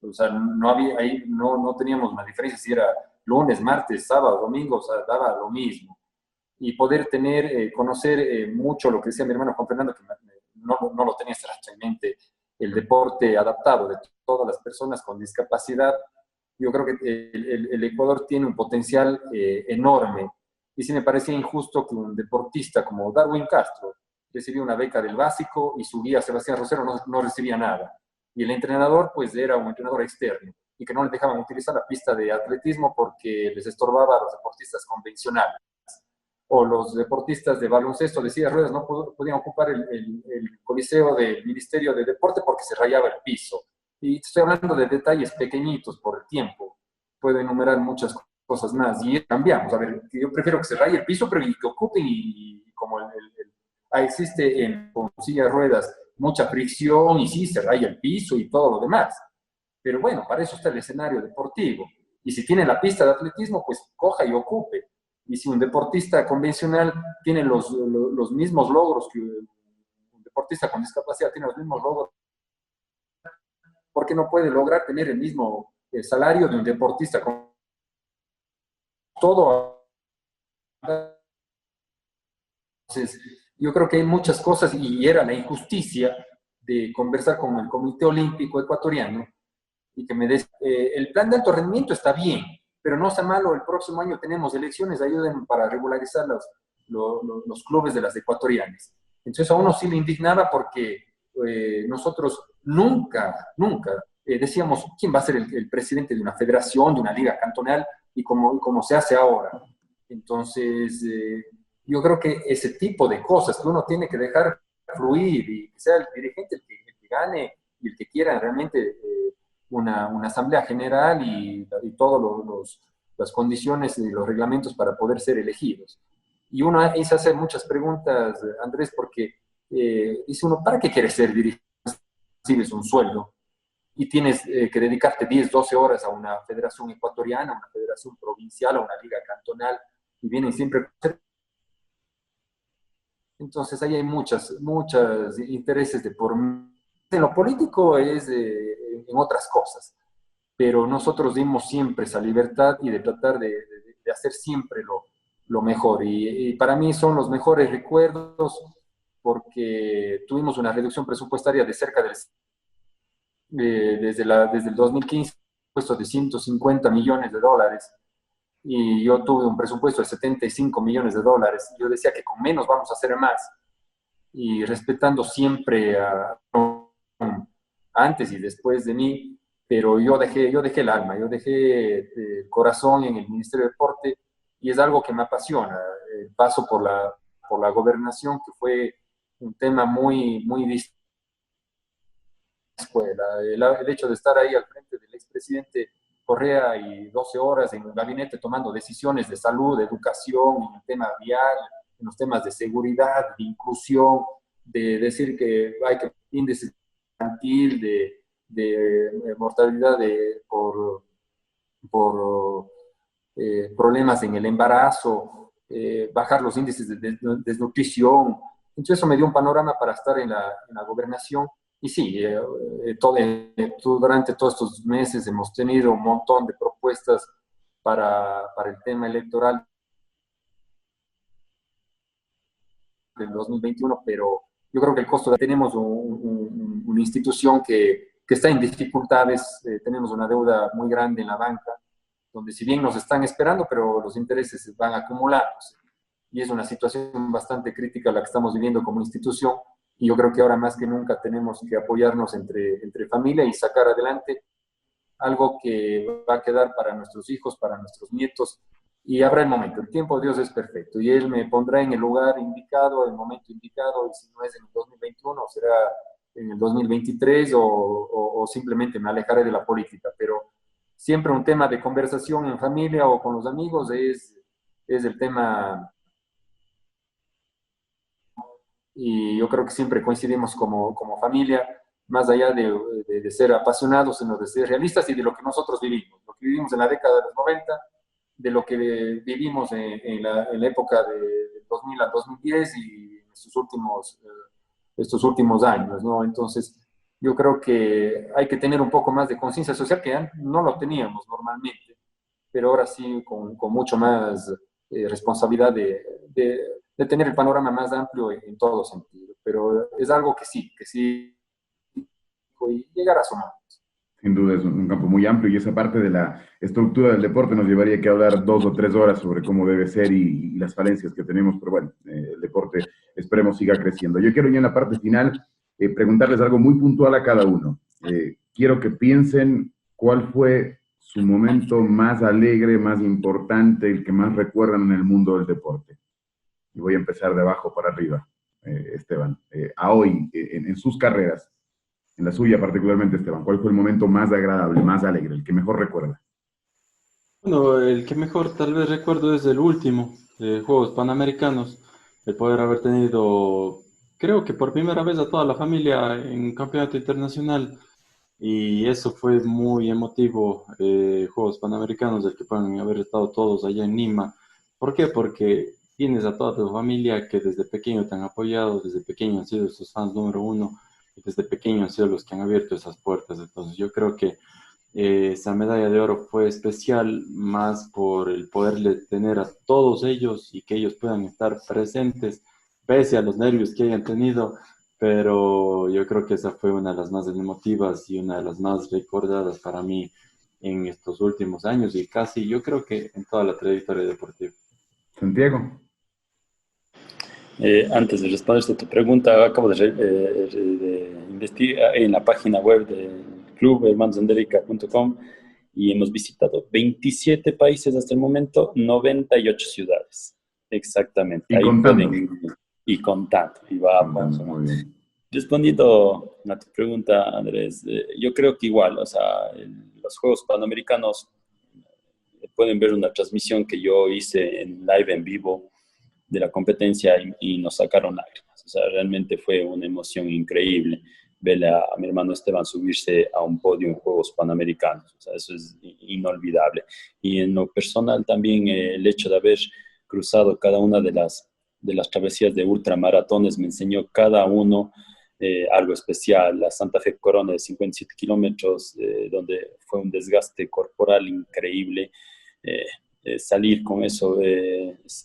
S4: o sea, no teníamos una diferencia si era lunes, martes, sábado, domingo, o sea, daba lo mismo. Y poder conocer mucho lo que decía mi hermano Juan Fernando, que no lo tenía en mente, el deporte adaptado de todas las personas con discapacidad. Yo creo que el Ecuador tiene un potencial enorme, y sí me parecía injusto que un deportista como Darwin Castro recibía una beca del básico y su guía Sebastián Rosero no recibía nada. Y el entrenador pues era un entrenador externo, y que no les dejaban utilizar la pista de atletismo porque les estorbaba a los deportistas convencionales. O los deportistas de baloncesto de silla de ruedas no podían ocupar el coliseo del Ministerio de Deporte porque se rayaba el piso. Y estoy hablando de detalles pequeñitos por el tiempo. Puedo enumerar muchas cosas más. Y cambiamos. A ver, yo prefiero que se raye el piso, pero que ocupen, y como existe con silla de ruedas mucha fricción, y sí, se raya el piso y todo lo demás. Pero bueno, para eso está el escenario deportivo. Y si tiene la pista de atletismo, pues coja y ocupe. Y si un deportista convencional tiene los mismos logros que un deportista con discapacidad, tiene los mismos logros, ¿por qué no puede lograr tener el mismo salario de un deportista con todo? Entonces, yo creo que hay muchas cosas y era la injusticia de conversar con el Comité Olímpico Ecuatoriano y que me des, el plan de alto rendimiento está bien, pero no está malo, el próximo año tenemos elecciones, ayuden para regularizar los clubes de las ecuatorianas. Entonces a uno sí le indignaba porque nosotros nunca decíamos quién va a ser el presidente de una federación, de una liga cantonal, y como se hace ahora. Entonces, yo creo que ese tipo de cosas que uno tiene que dejar fluir y que sea el dirigente el que gane y el que quiera realmente una asamblea general y todas las condiciones y los reglamentos para poder ser elegidos. Y uno es hacer muchas preguntas, Andrés, porque dice uno, ¿para qué quieres ser dirigente? Recibes un sueldo y tienes que dedicarte 10, 12 horas a una federación ecuatoriana, a una federación provincial, a una liga cantonal, y vienen siempre. Entonces ahí hay muchos intereses de por medio. En lo político es en otras cosas, pero nosotros dimos siempre esa libertad y de tratar de hacer siempre lo mejor. Y para mí son los mejores recuerdos porque tuvimos una reducción presupuestaria de cerca del desde el 2015, puesto de 150 millones de dólares, y yo tuve un presupuesto de 75 millones de dólares. Yo decía que con menos vamos a hacer más, y respetando siempre antes y después de mí, pero yo dejé el alma, yo dejé el corazón en el Ministerio de Deporte, y es algo que me apasiona. El paso por la gobernación, que fue un tema muy distinto. Escuela. El hecho de estar ahí al frente del expresidente Correa y 12 horas en el gabinete tomando decisiones de salud, de educación, en el tema vial, en los temas de seguridad, de inclusión, de decir que hay que índice infantil, de mortalidad por problemas en el embarazo, bajar los índices de desnutrición. Entonces eso me dio un panorama para estar en la gobernación. Y sí, durante todos estos meses hemos tenido un montón de propuestas para el tema electoral del 2021, pero yo creo que el costo tenemos una institución que está en dificultades, tenemos una deuda muy grande en la banca, donde si bien nos están esperando, pero los intereses van acumulándose. Y es una situación bastante crítica la que estamos viviendo como institución. Y yo creo que ahora más que nunca tenemos que apoyarnos entre familia y sacar adelante algo que va a quedar para nuestros hijos, para nuestros nietos. Y habrá el momento. El tiempo de Dios es perfecto. Y Él me pondrá en el lugar indicado, el momento indicado. Y si no es en el 2021, será en el 2023 o simplemente me alejaré de la política. Pero siempre un tema de conversación en familia o con los amigos es el tema. Y yo creo que siempre coincidimos como familia, más allá de ser apasionados, sino de ser realistas y de lo que nosotros vivimos, lo que vivimos en la década de los 90, de lo que vivimos en la época de 2000 al 2010 y en estos últimos años, ¿no? Entonces, yo creo que hay que tener un poco más de conciencia social, que no lo teníamos normalmente, pero ahora sí con mucho más responsabilidad de tener el panorama más amplio en todo sentido. Pero es algo que sí, y llegar a sumar.
S2: Sin duda es un campo muy amplio y esa parte de la estructura del deporte nos llevaría que hablar 2 o 3 horas sobre cómo debe ser y las falencias que tenemos, pero bueno, el deporte esperemos siga creciendo. Yo quiero ya en la parte final preguntarles algo muy puntual a cada uno. Quiero que piensen cuál fue su momento más alegre, más importante, el que más recuerdan en el mundo del deporte. Y voy a empezar de abajo para arriba, Esteban. A hoy, en sus carreras, en la suya particularmente, Esteban, ¿cuál fue el momento más agradable, más alegre, el que mejor recuerda?
S6: Bueno, el que mejor tal vez recuerdo es el último, de Juegos Panamericanos, el poder haber tenido, creo que por primera vez a toda la familia en un campeonato internacional, y eso fue muy emotivo, Juegos Panamericanos, del que puedan haber estado todos allá en Lima. ¿Por qué? Porque tienes a toda tu familia que desde pequeño te han apoyado, desde pequeño han sido sus fans número uno, y desde pequeño han sido los que han abierto esas puertas. Entonces yo creo que esa medalla de oro fue especial más por el poderle tener a todos ellos y que ellos puedan estar presentes pese a los nervios que hayan tenido, pero yo creo que esa fue una de las más emotivas y una de las más recordadas para mí en estos últimos años y casi yo creo que en toda la trayectoria deportiva.
S2: Santiago.
S5: Antes de responderte tu pregunta, acabo de investigar en la página web del club hermanosenderica.com y hemos visitado 27 países hasta el momento, 98 ciudades. Exactamente.
S2: Y
S5: ahí
S2: contando.
S5: Y contando. Y vamos.
S2: Muy bien.
S5: Respondiendo a tu pregunta, Andrés, yo creo que igual, o sea, los Juegos Panamericanos pueden ver una transmisión que yo hice en live en vivo de la competencia y nos sacaron lágrimas. O sea, realmente fue una emoción increíble ver a mi hermano Esteban subirse a un podio en Juegos Panamericanos. O sea, eso es inolvidable. Y en lo personal también el hecho de haber cruzado cada una de las travesías de ultramaratones me enseñó cada uno algo especial. La Santa Fe Corona de 57 kilómetros, donde fue un desgaste corporal increíble. Salir con eso,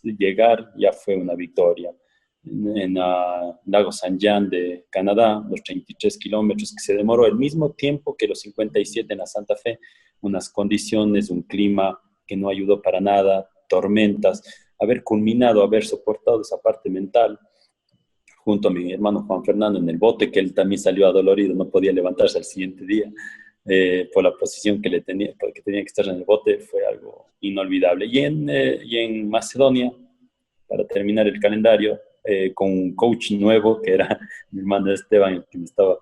S5: llegar ya fue una victoria. En Lago San Jean de Canadá, los 33 kilómetros, que se demoró el mismo tiempo que los 57 en la Santa Fe, unas condiciones, un clima que no ayudó para nada, tormentas, haber culminado, haber soportado esa parte mental, junto a mi hermano Juan Fernando en el bote, que él también salió adolorido, no podía levantarse al siguiente día. Por la posición que tenía que estar en el bote, fue algo inolvidable. Y en Macedonia, para terminar el calendario, con un coach nuevo, que era mi hermano Esteban, que me estaba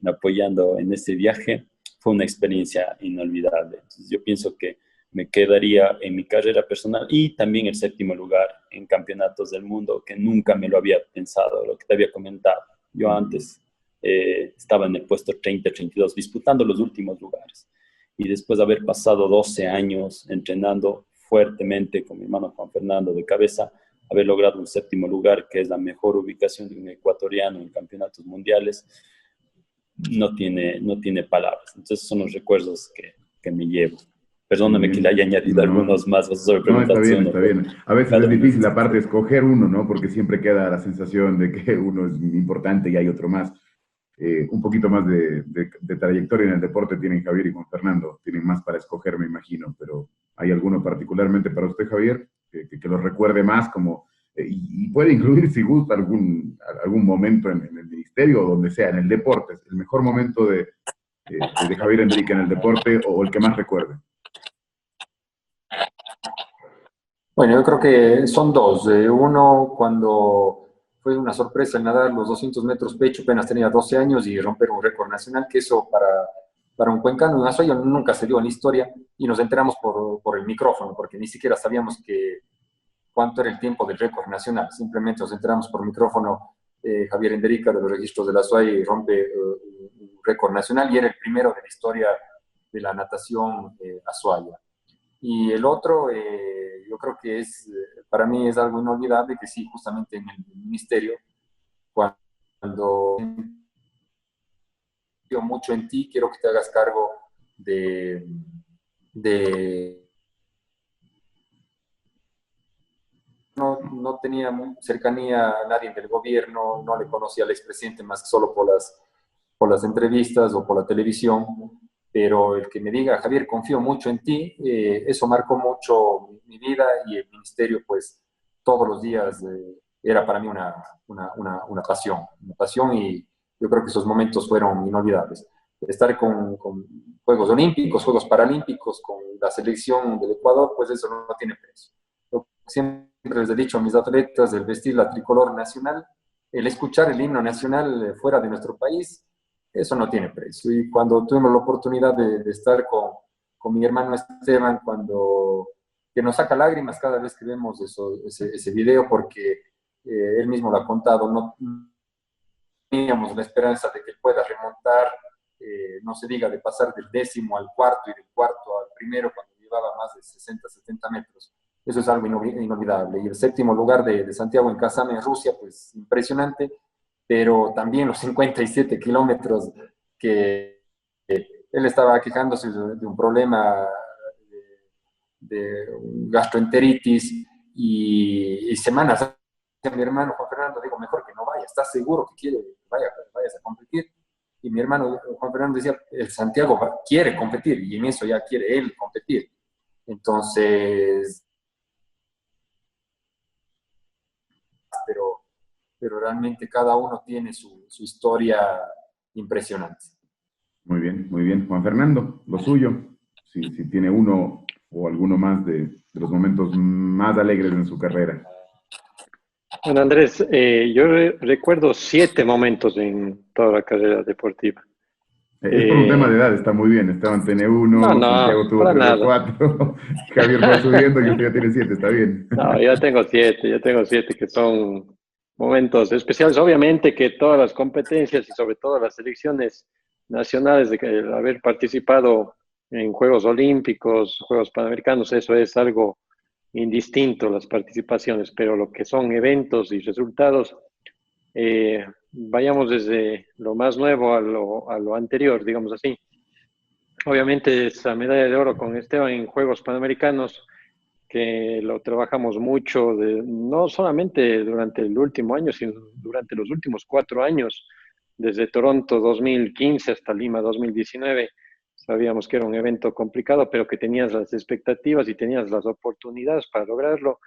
S5: apoyando en ese viaje, fue una experiencia inolvidable. Entonces, yo pienso que me quedaría en mi carrera personal y también el 7º lugar en campeonatos del mundo, que nunca me lo había pensado, lo que te había comentado. Yo antes estaba en el puesto 30-32, disputando los últimos lugares. Y después de haber pasado 12 años entrenando fuertemente con mi hermano Juan Fernando de cabeza, haber logrado un 7º lugar, que es la mejor ubicación de un ecuatoriano en campeonatos mundiales, no tiene palabras. Entonces son los recuerdos que me llevo. Perdóname que le haya añadido algunos más.
S2: No, está bien, está bien. A veces es difícil aparte escoger uno, ¿no? Porque siempre queda la sensación de que uno es importante y hay otro más. Un poquito más de trayectoria en el deporte tienen Javier y Juan Fernando. Tienen más para escoger, me imagino. Pero ¿hay alguno particularmente para usted, Javier, que lo recuerde más como... y puede incluir, si gusta, algún momento en el ministerio o donde sea, en el deporte? El mejor momento de Javier Enrique en el deporte o el que más recuerde.
S4: Bueno, yo creo que son dos. Uno, cuando fue una sorpresa el nadar los 200 metros pecho, apenas tenía 12 años y romper un récord nacional, que eso para un cuencano, un azuayo, nunca se dio en la historia, y nos enteramos por el micrófono, porque ni siquiera sabíamos cuánto era el tiempo del récord nacional. Simplemente nos enteramos por micrófono. Javier Enderica de los registros de la SUAY rompe un récord nacional y era el primero de la historia de la natación azuaya. Y el otro, yo creo que para mí es algo inolvidable, que sí, justamente en el ministerio, cuando confío mucho en ti, quiero que te hagas cargo no tenía cercanía a nadie del gobierno, no le conocía al expresidente más que solo por las entrevistas o por la televisión, pero el que me diga, Javier, confío mucho en ti, eso marcó mucho mi vida, y el ministerio, pues, todos los días era para mí una pasión, y yo creo que esos momentos fueron inolvidables. Estar con Juegos Olímpicos, Juegos Paralímpicos, con la selección del Ecuador, pues eso no tiene precio. Yo siempre les he dicho a mis atletas, el vestir la tricolor nacional, el escuchar el himno nacional fuera de nuestro país, eso no tiene precio. Y cuando tuvimos la oportunidad de estar con mi hermano Esteban, que nos saca lágrimas cada vez que vemos ese video, porque él mismo lo ha contado, no teníamos la esperanza de que pueda remontar, no se diga de pasar del 10º al 4º y del 4º al 1º cuando llevaba más de 60-70 metros. Eso es algo inolvidable. Y el 7º lugar de Santiago en Kazán, en Rusia, pues impresionante, pero también los 57 kilómetros que él estaba quejándose de un problema de gastroenteritis, y semanas a mi hermano Juan Fernando, digo, mejor que no vaya, ¿estás seguro que quiere que vayas a competir? Y mi hermano Juan Fernando decía, el Santiago quiere competir, y en eso ya quiere él competir. Entonces, pero realmente cada uno tiene su historia impresionante.
S2: Muy bien. Juan Fernando, lo suyo. Si tiene uno o alguno más de los momentos más alegres en su carrera.
S3: Bueno, Andrés, yo recuerdo 7 momentos en toda la carrera deportiva.
S2: Es por un tema de edad, está muy bien. Esteban tiene
S3: No,
S2: uno, Santiago
S3: no,
S2: tuvo
S3: para
S2: 3 o
S3: nada.
S2: 4, Javier fue subiendo y usted ya tiene 7, está bien.
S3: No, yo tengo 7 que son momentos especiales. Obviamente que todas las competencias y sobre todo las selecciones nacionales de haber participado en Juegos Olímpicos, Juegos Panamericanos, eso es algo indistinto, las participaciones, pero lo que son eventos y resultados, vayamos desde lo más nuevo a lo anterior, digamos así. Obviamente esa medalla de oro con Esteban en Juegos Panamericanos, que lo trabajamos mucho, no solamente durante el último año, sino durante los últimos 4 años, desde Toronto 2015 hasta Lima 2019. Sabíamos que era un evento complicado, pero que tenías las expectativas y tenías las oportunidades para lograrlo.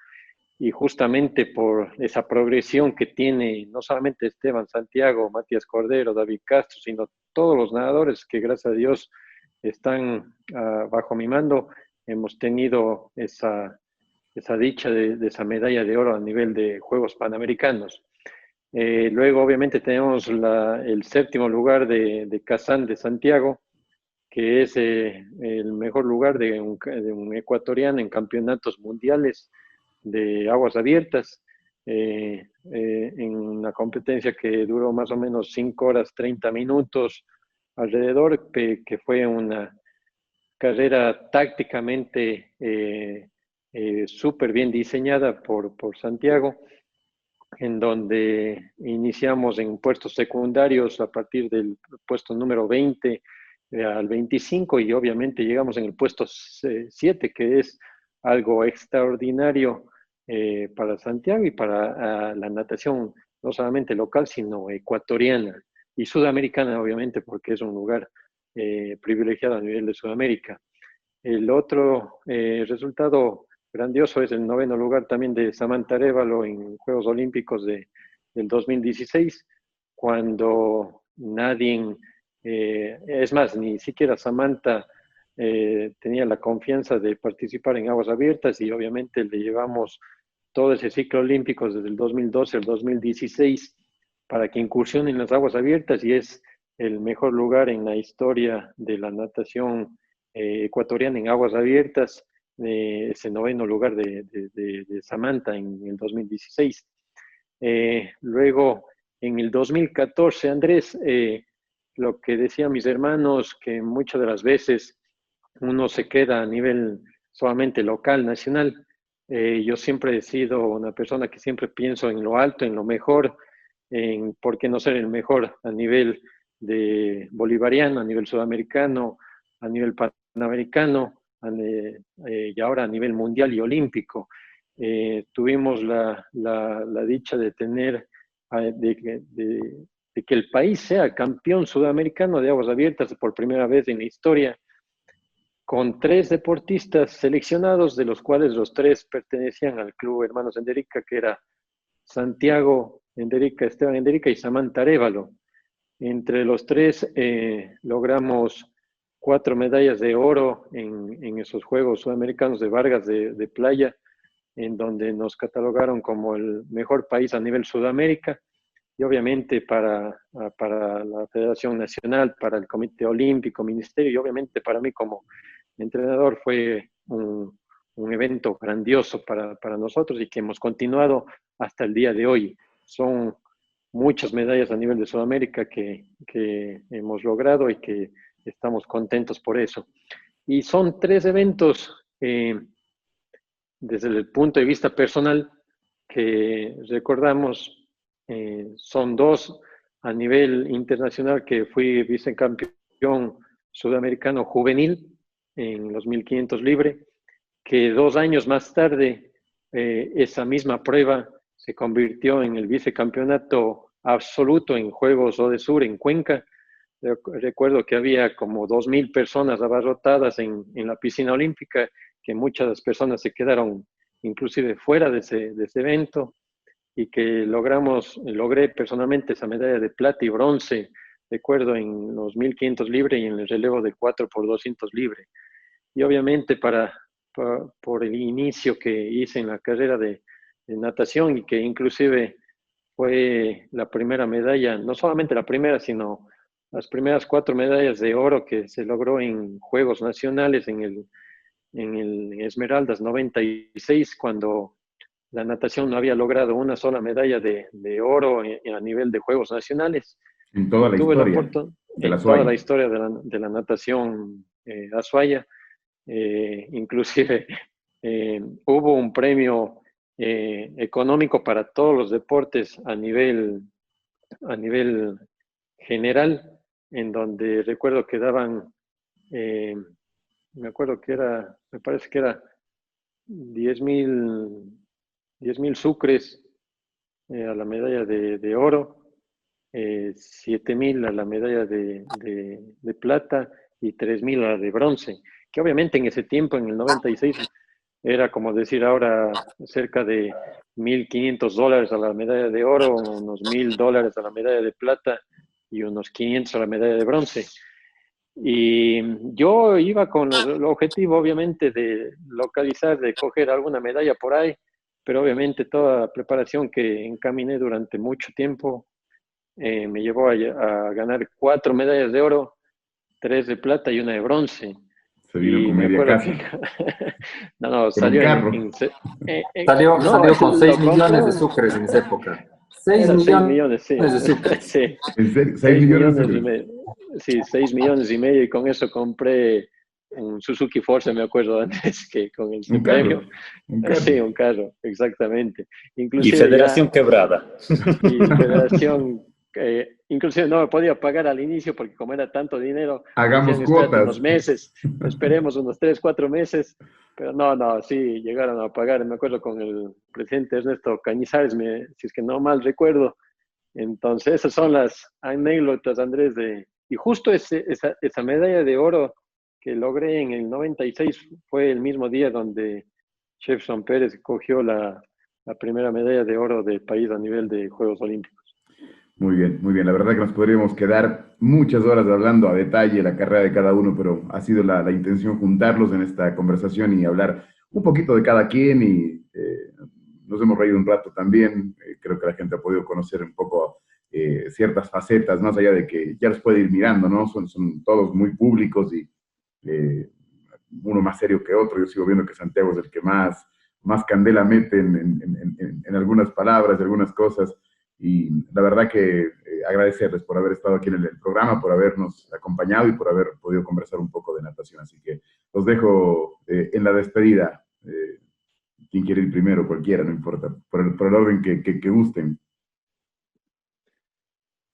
S3: Y justamente por esa progresión que tiene no solamente Esteban Santiago, Matías Cordero, David Castro, sino todos los nadadores que gracias a Dios están bajo mi mando, hemos tenido esa dicha de esa medalla de oro a nivel de Juegos Panamericanos. Luego, obviamente, tenemos el 7º lugar de Kazán de Santiago, que es el mejor lugar de un ecuatoriano en campeonatos mundiales de aguas abiertas, en una competencia que duró más o menos 5 horas 30 minutos alrededor, que fue una carrera tácticamente súper bien diseñada por Santiago, en donde iniciamos en puestos secundarios a partir del puesto número 20 al 25 y obviamente llegamos en el puesto 7, que es algo extraordinario para Santiago y para la natación no solamente local, sino ecuatoriana y sudamericana, obviamente, porque es un lugar privilegiado a nivel de Sudamérica. El otro resultado grandioso es el 9º lugar también de Samantha Arévalo en Juegos Olímpicos del 2016, cuando nadie, es más, ni siquiera Samantha tenía la confianza de participar en aguas abiertas y obviamente le llevamos todo ese ciclo olímpico desde el 2012 al 2016 para que incursione en las aguas abiertas y es el mejor lugar en la historia de la natación ecuatoriana en aguas abiertas, ese 9º lugar de Samantha en el 2016. Luego, en el 2014, Andrés, lo que decían mis hermanos, que muchas de las veces uno se queda a nivel solamente local, nacional. Yo siempre he sido una persona que siempre pienso en lo alto, en lo mejor, en por qué no ser el mejor a nivel de bolivariano, a nivel sudamericano, a nivel panamericano y ahora a nivel mundial y olímpico. Tuvimos la dicha de tener, de que el país sea campeón sudamericano de aguas abiertas por primera vez en la historia, con 3 deportistas seleccionados, de los cuales los 3 pertenecían al Club Hermanos Enderica, que era Santiago Enderica, Esteban Enderica y Samantha Arévalo. Entre los 3 logramos 4 medallas de oro en esos Juegos Sudamericanos de Vargas de Playa, en donde nos catalogaron como el mejor país a nivel Sudamérica. Y obviamente para la Federación Nacional, para el Comité Olímpico, Ministerio, y obviamente para mí como entrenador fue un evento grandioso para nosotros y que hemos continuado hasta el día de hoy. Son muchas medallas a nivel de Sudamérica que hemos logrado y que estamos contentos por eso. Y son 3 eventos desde el punto de vista personal que recordamos. Son 2 a nivel internacional, que fui vicecampeón sudamericano juvenil en los 1500 libre, que 2 años más tarde esa misma prueba se convirtió en el vicecampeonato absoluto en Juegos Odesur en Cuenca. Recuerdo que había como 2.000 personas abarrotadas en la piscina olímpica, que muchas personas se quedaron inclusive fuera de ese evento, y que logré personalmente esa medalla de plata y bronce, recuerdo, en los 1.500 libre y en el relevo de 4x200 libre. Y obviamente por el inicio que hice en la carrera de natación, y que inclusive fue la primera medalla, no solamente la primera, sino las primeras 4 medallas de oro que se logró en Juegos Nacionales en el Esmeraldas 96, cuando la natación no había logrado una sola medalla de oro a nivel de Juegos Nacionales.
S2: En toda la
S3: Tuve la
S2: historia
S3: oportunidad,
S2: de la
S3: en toda
S2: SOAI.
S3: la historia de la natación Azuaya. Inclusive hubo un premio económico para todos los deportes a nivel general, en donde recuerdo que daban, me parece que era 10.000 sucres a la medalla de oro, 7.000 a la medalla de plata y 3.000 a la de bronce, que obviamente en ese tiempo, en el 96, era como decir ahora cerca de $1.500 a la medalla de oro, unos $1.000 a la medalla de plata y unos 500 a la medalla de bronce. Y yo iba con el objetivo, obviamente, de localizar, de coger alguna medalla por ahí, pero obviamente toda la preparación que encaminé durante mucho tiempo me llevó a ganar 4 medallas de oro, 3 de plata y una de bronce.
S2: Se vino
S3: Y
S2: con
S3: me
S2: media
S3: acuerdo
S2: casa.
S3: que no,
S2: Con
S3: salió
S2: un carro.
S4: Salió
S3: no,
S4: con 6
S3: lo
S4: millones de
S3: compró.
S4: sucres en esa época. 6
S3: Era 6
S4: millones
S3: millones, sí.
S4: de sucres.
S3: Sí.
S2: ¿En serio? 6
S3: 6
S2: millones de
S3: millones y
S2: sucres.
S3: medio. Sí, 6 millones y medio, y con eso compré un Suzuki Force, me acuerdo antes, que con ese
S2: Un carro.
S3: premio.
S2: Un carro.
S3: Sí, un carro, exactamente.
S5: Y
S3: Inclusive
S5: Federación Quebrada.
S3: y Federación, inclusive no me podía pagar al inicio porque como era tanto dinero, me
S2: Hagamos
S3: decían, espérate
S2: cuotas.
S3: unos meses, esperemos unos 3, 4 meses, pero no, sí, llegaron a pagar. Me acuerdo con el presidente Ernesto Cañizares, si es que no mal recuerdo. Entonces, esas son las anécdotas, Andrés, y justo esa medalla de oro que logré en el 96 fue el mismo día donde Jefferson Pérez cogió la primera medalla de oro del país a nivel de Juegos Olímpicos.
S2: Muy bien, muy bien. La verdad que nos podríamos quedar muchas horas hablando a detalle la carrera de cada uno, pero ha sido la intención juntarlos en esta conversación y hablar un poquito de cada quien, y nos hemos reído un rato también. Creo que la gente ha podido conocer un poco ciertas facetas, más allá de que ya los puede ir mirando, ¿no? Son todos muy públicos y uno más serio que otro. Yo sigo viendo que Santiago es el que más candela mete en algunas palabras, en algunas cosas. Y la verdad que agradecerles por haber estado aquí en el programa, por habernos acompañado y por haber podido conversar un poco de natación. Así que los dejo en la despedida. Quien quiere ir primero, cualquiera, no importa, por el orden que gusten.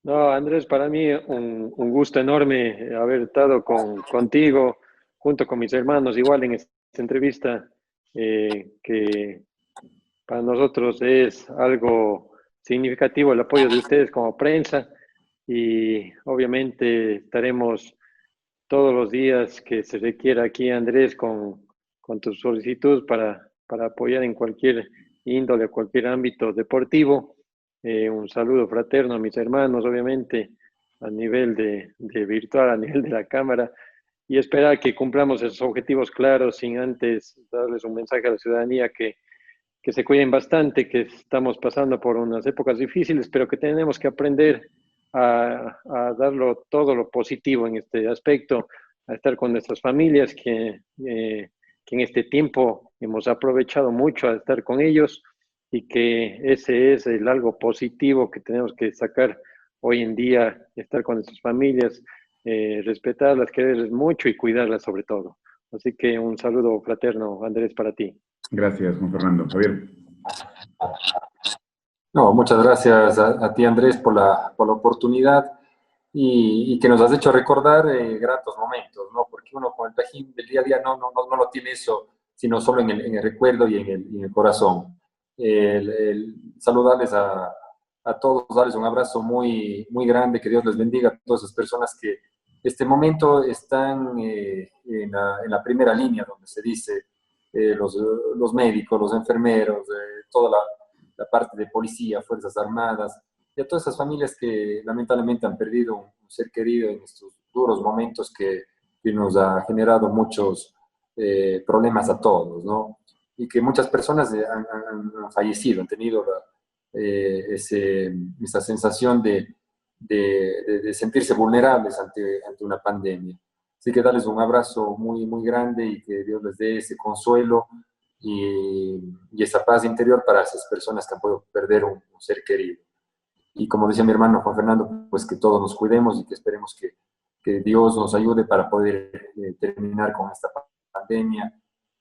S3: No, Andrés, para mí un gusto enorme haber estado contigo, junto con mis hermanos, igual en esta entrevista, que para nosotros es algo significativo el apoyo de ustedes como prensa, y obviamente estaremos todos los días que se requiera aquí, Andrés, con tu solicitud para apoyar en cualquier índole, cualquier ámbito deportivo. Un saludo fraterno a mis hermanos, obviamente, a nivel de virtual, a nivel de la cámara, y esperar que cumplamos esos objetivos claros, sin antes darles un mensaje a la ciudadanía que se cuiden bastante, que estamos pasando por unas épocas difíciles, pero que tenemos que aprender a darlo todo lo positivo en este aspecto, a estar con nuestras familias, que en este tiempo hemos aprovechado mucho a estar con ellos, y que ese es el algo positivo que tenemos que sacar hoy en día: estar con nuestras familias, respetarlas, quererles mucho y cuidarlas sobre todo. Así que un saludo fraterno, Andrés, para ti.
S2: Gracias, Juan Fernando. Javier.
S4: No, muchas gracias a ti, Andrés, por la oportunidad, y que nos has hecho recordar gratos momentos, ¿no? Porque uno con el trajín del día a día no lo tiene eso, sino solo en el recuerdo y en el corazón. saludarles a todos, darles un abrazo muy, muy grande, que Dios les bendiga a todas esas personas que este momento están en la primera línea, donde se dice los médicos, los enfermeros, toda la parte de policía, Fuerzas Armadas, y a todas esas familias que lamentablemente han perdido un ser querido en estos duros momentos que nos ha generado muchos problemas a todos, ¿no? Y que muchas personas han fallecido, han tenido esa sensación de sentirse vulnerables ante una pandemia. Así que darles un abrazo muy, muy grande y que Dios les dé ese consuelo y esa paz interior para esas personas que han podido perder un ser querido. Y como decía mi hermano Juan Fernando, pues que todos nos cuidemos y que esperemos que Dios nos ayude para poder terminar con esta pandemia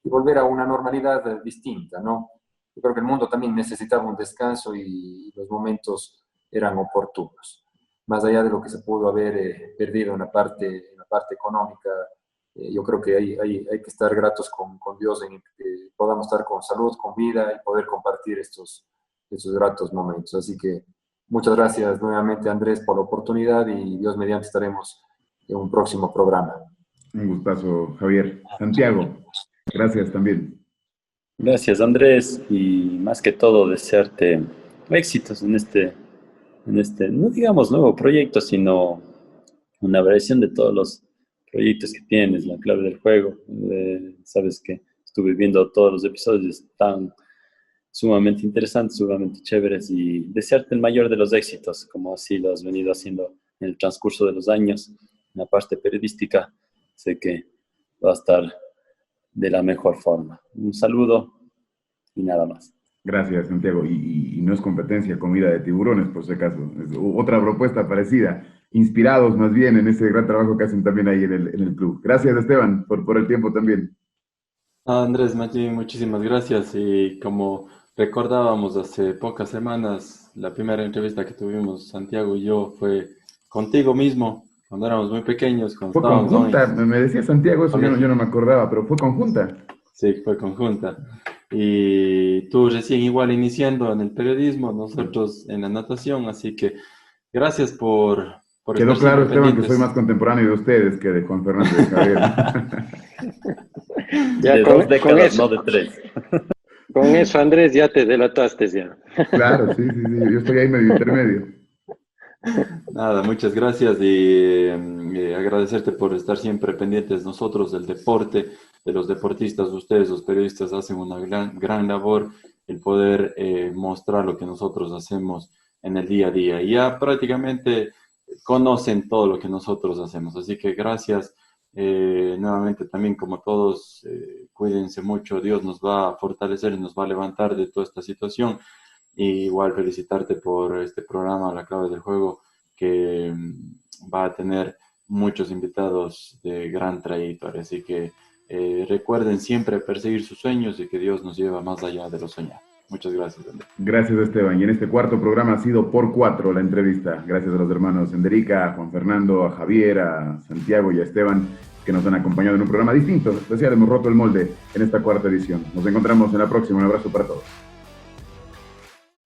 S4: y volver a una normalidad distinta, ¿no? Yo creo que el mundo también necesitaba un descanso y los momentos eran oportunos. Más allá de lo que se pudo haber perdido en la parte económica, yo creo que hay que estar gratos con Dios en que podamos estar con salud, con vida y poder compartir estos gratos momentos. Así que muchas gracias nuevamente, Andrés, por la oportunidad y Dios mediante estaremos en un próximo programa.
S2: Un gustazo, Javier. Santiago, gracias también.
S5: Gracias, Andrés, y más que todo desearte éxitos en este, no digamos nuevo proyecto, sino una variación de todos los proyectos que tienes, la clave del juego. Sabes que estuve viendo todos los episodios, están sumamente interesantes, sumamente chéveres, y desearte el mayor de los éxitos, como así lo has venido haciendo en el transcurso de los años. En la parte periodística, sé que va a estar de la mejor forma. Un saludo y nada más.
S2: Gracias, Santiago. Y no es competencia comida de tiburones, por si acaso. Es otra propuesta parecida, inspirados más bien en ese gran trabajo que hacen también ahí en el club. Gracias, Esteban, por el tiempo también.
S6: Andrés, Maggi, muchísimas gracias. Y como recordábamos hace pocas semanas, la primera entrevista que tuvimos, Santiago y yo, fue contigo mismo, cuando éramos muy pequeños. Cuando
S2: ¿Fue conjunta? Me decía Santiago eso, yo no me acordaba, pero ¿fue conjunta?
S6: Sí, fue conjunta. Y tú recién igual iniciando en el periodismo, nosotros en la natación, así que gracias por
S2: Quedó claro, Esteban, que soy más contemporáneo de ustedes que de Juan Fernando y de Javier.
S3: Ya
S5: de
S3: con
S5: 2 décadas,
S3: con eso,
S5: no de 3.
S3: con eso, Andrés, ya te delataste ya.
S2: Claro, sí, yo estoy ahí medio intermedio.
S6: Nada, muchas gracias y agradecerte por estar siempre pendientes nosotros del deporte, de los deportistas. Ustedes, los periodistas, hacen una gran labor el poder mostrar lo que nosotros hacemos en el día a día. Y ya prácticamente conocen todo lo que nosotros hacemos. Así que gracias. Nuevamente también, como todos, cuídense mucho. Dios nos va a fortalecer y nos va a levantar de toda esta situación. Y igual felicitarte por este programa, La Clave del Juego, que va a tener muchos invitados de gran trayectoria. Así que recuerden siempre perseguir sus sueños y que Dios nos lleva más allá de lo soñado. Muchas gracias, Andrés.
S2: Gracias, Esteban. Y en este cuarto programa ha sido por 4 la entrevista. Gracias a los hermanos Enderica, a Juan Fernando, a Javier, a Santiago y a Esteban, que nos han acompañado en un programa distinto. Decía, hemos roto el molde en esta cuarta edición. Nos encontramos en la próxima. Un abrazo para todos.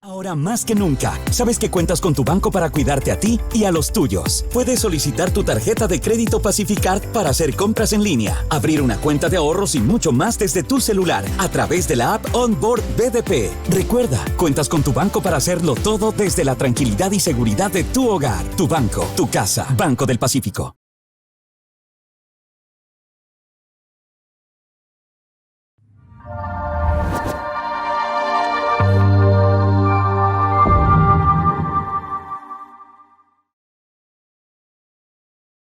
S1: Ahora más que nunca, sabes que cuentas con tu banco para cuidarte a ti y a los tuyos. Puedes solicitar tu tarjeta de crédito Pacificard para hacer compras en línea, abrir una cuenta de ahorros y mucho más desde tu celular a través de la app Onboard BDP. Recuerda, cuentas con tu banco para hacerlo todo desde la tranquilidad y seguridad de tu hogar, tu banco, tu casa. Banco del Pacífico.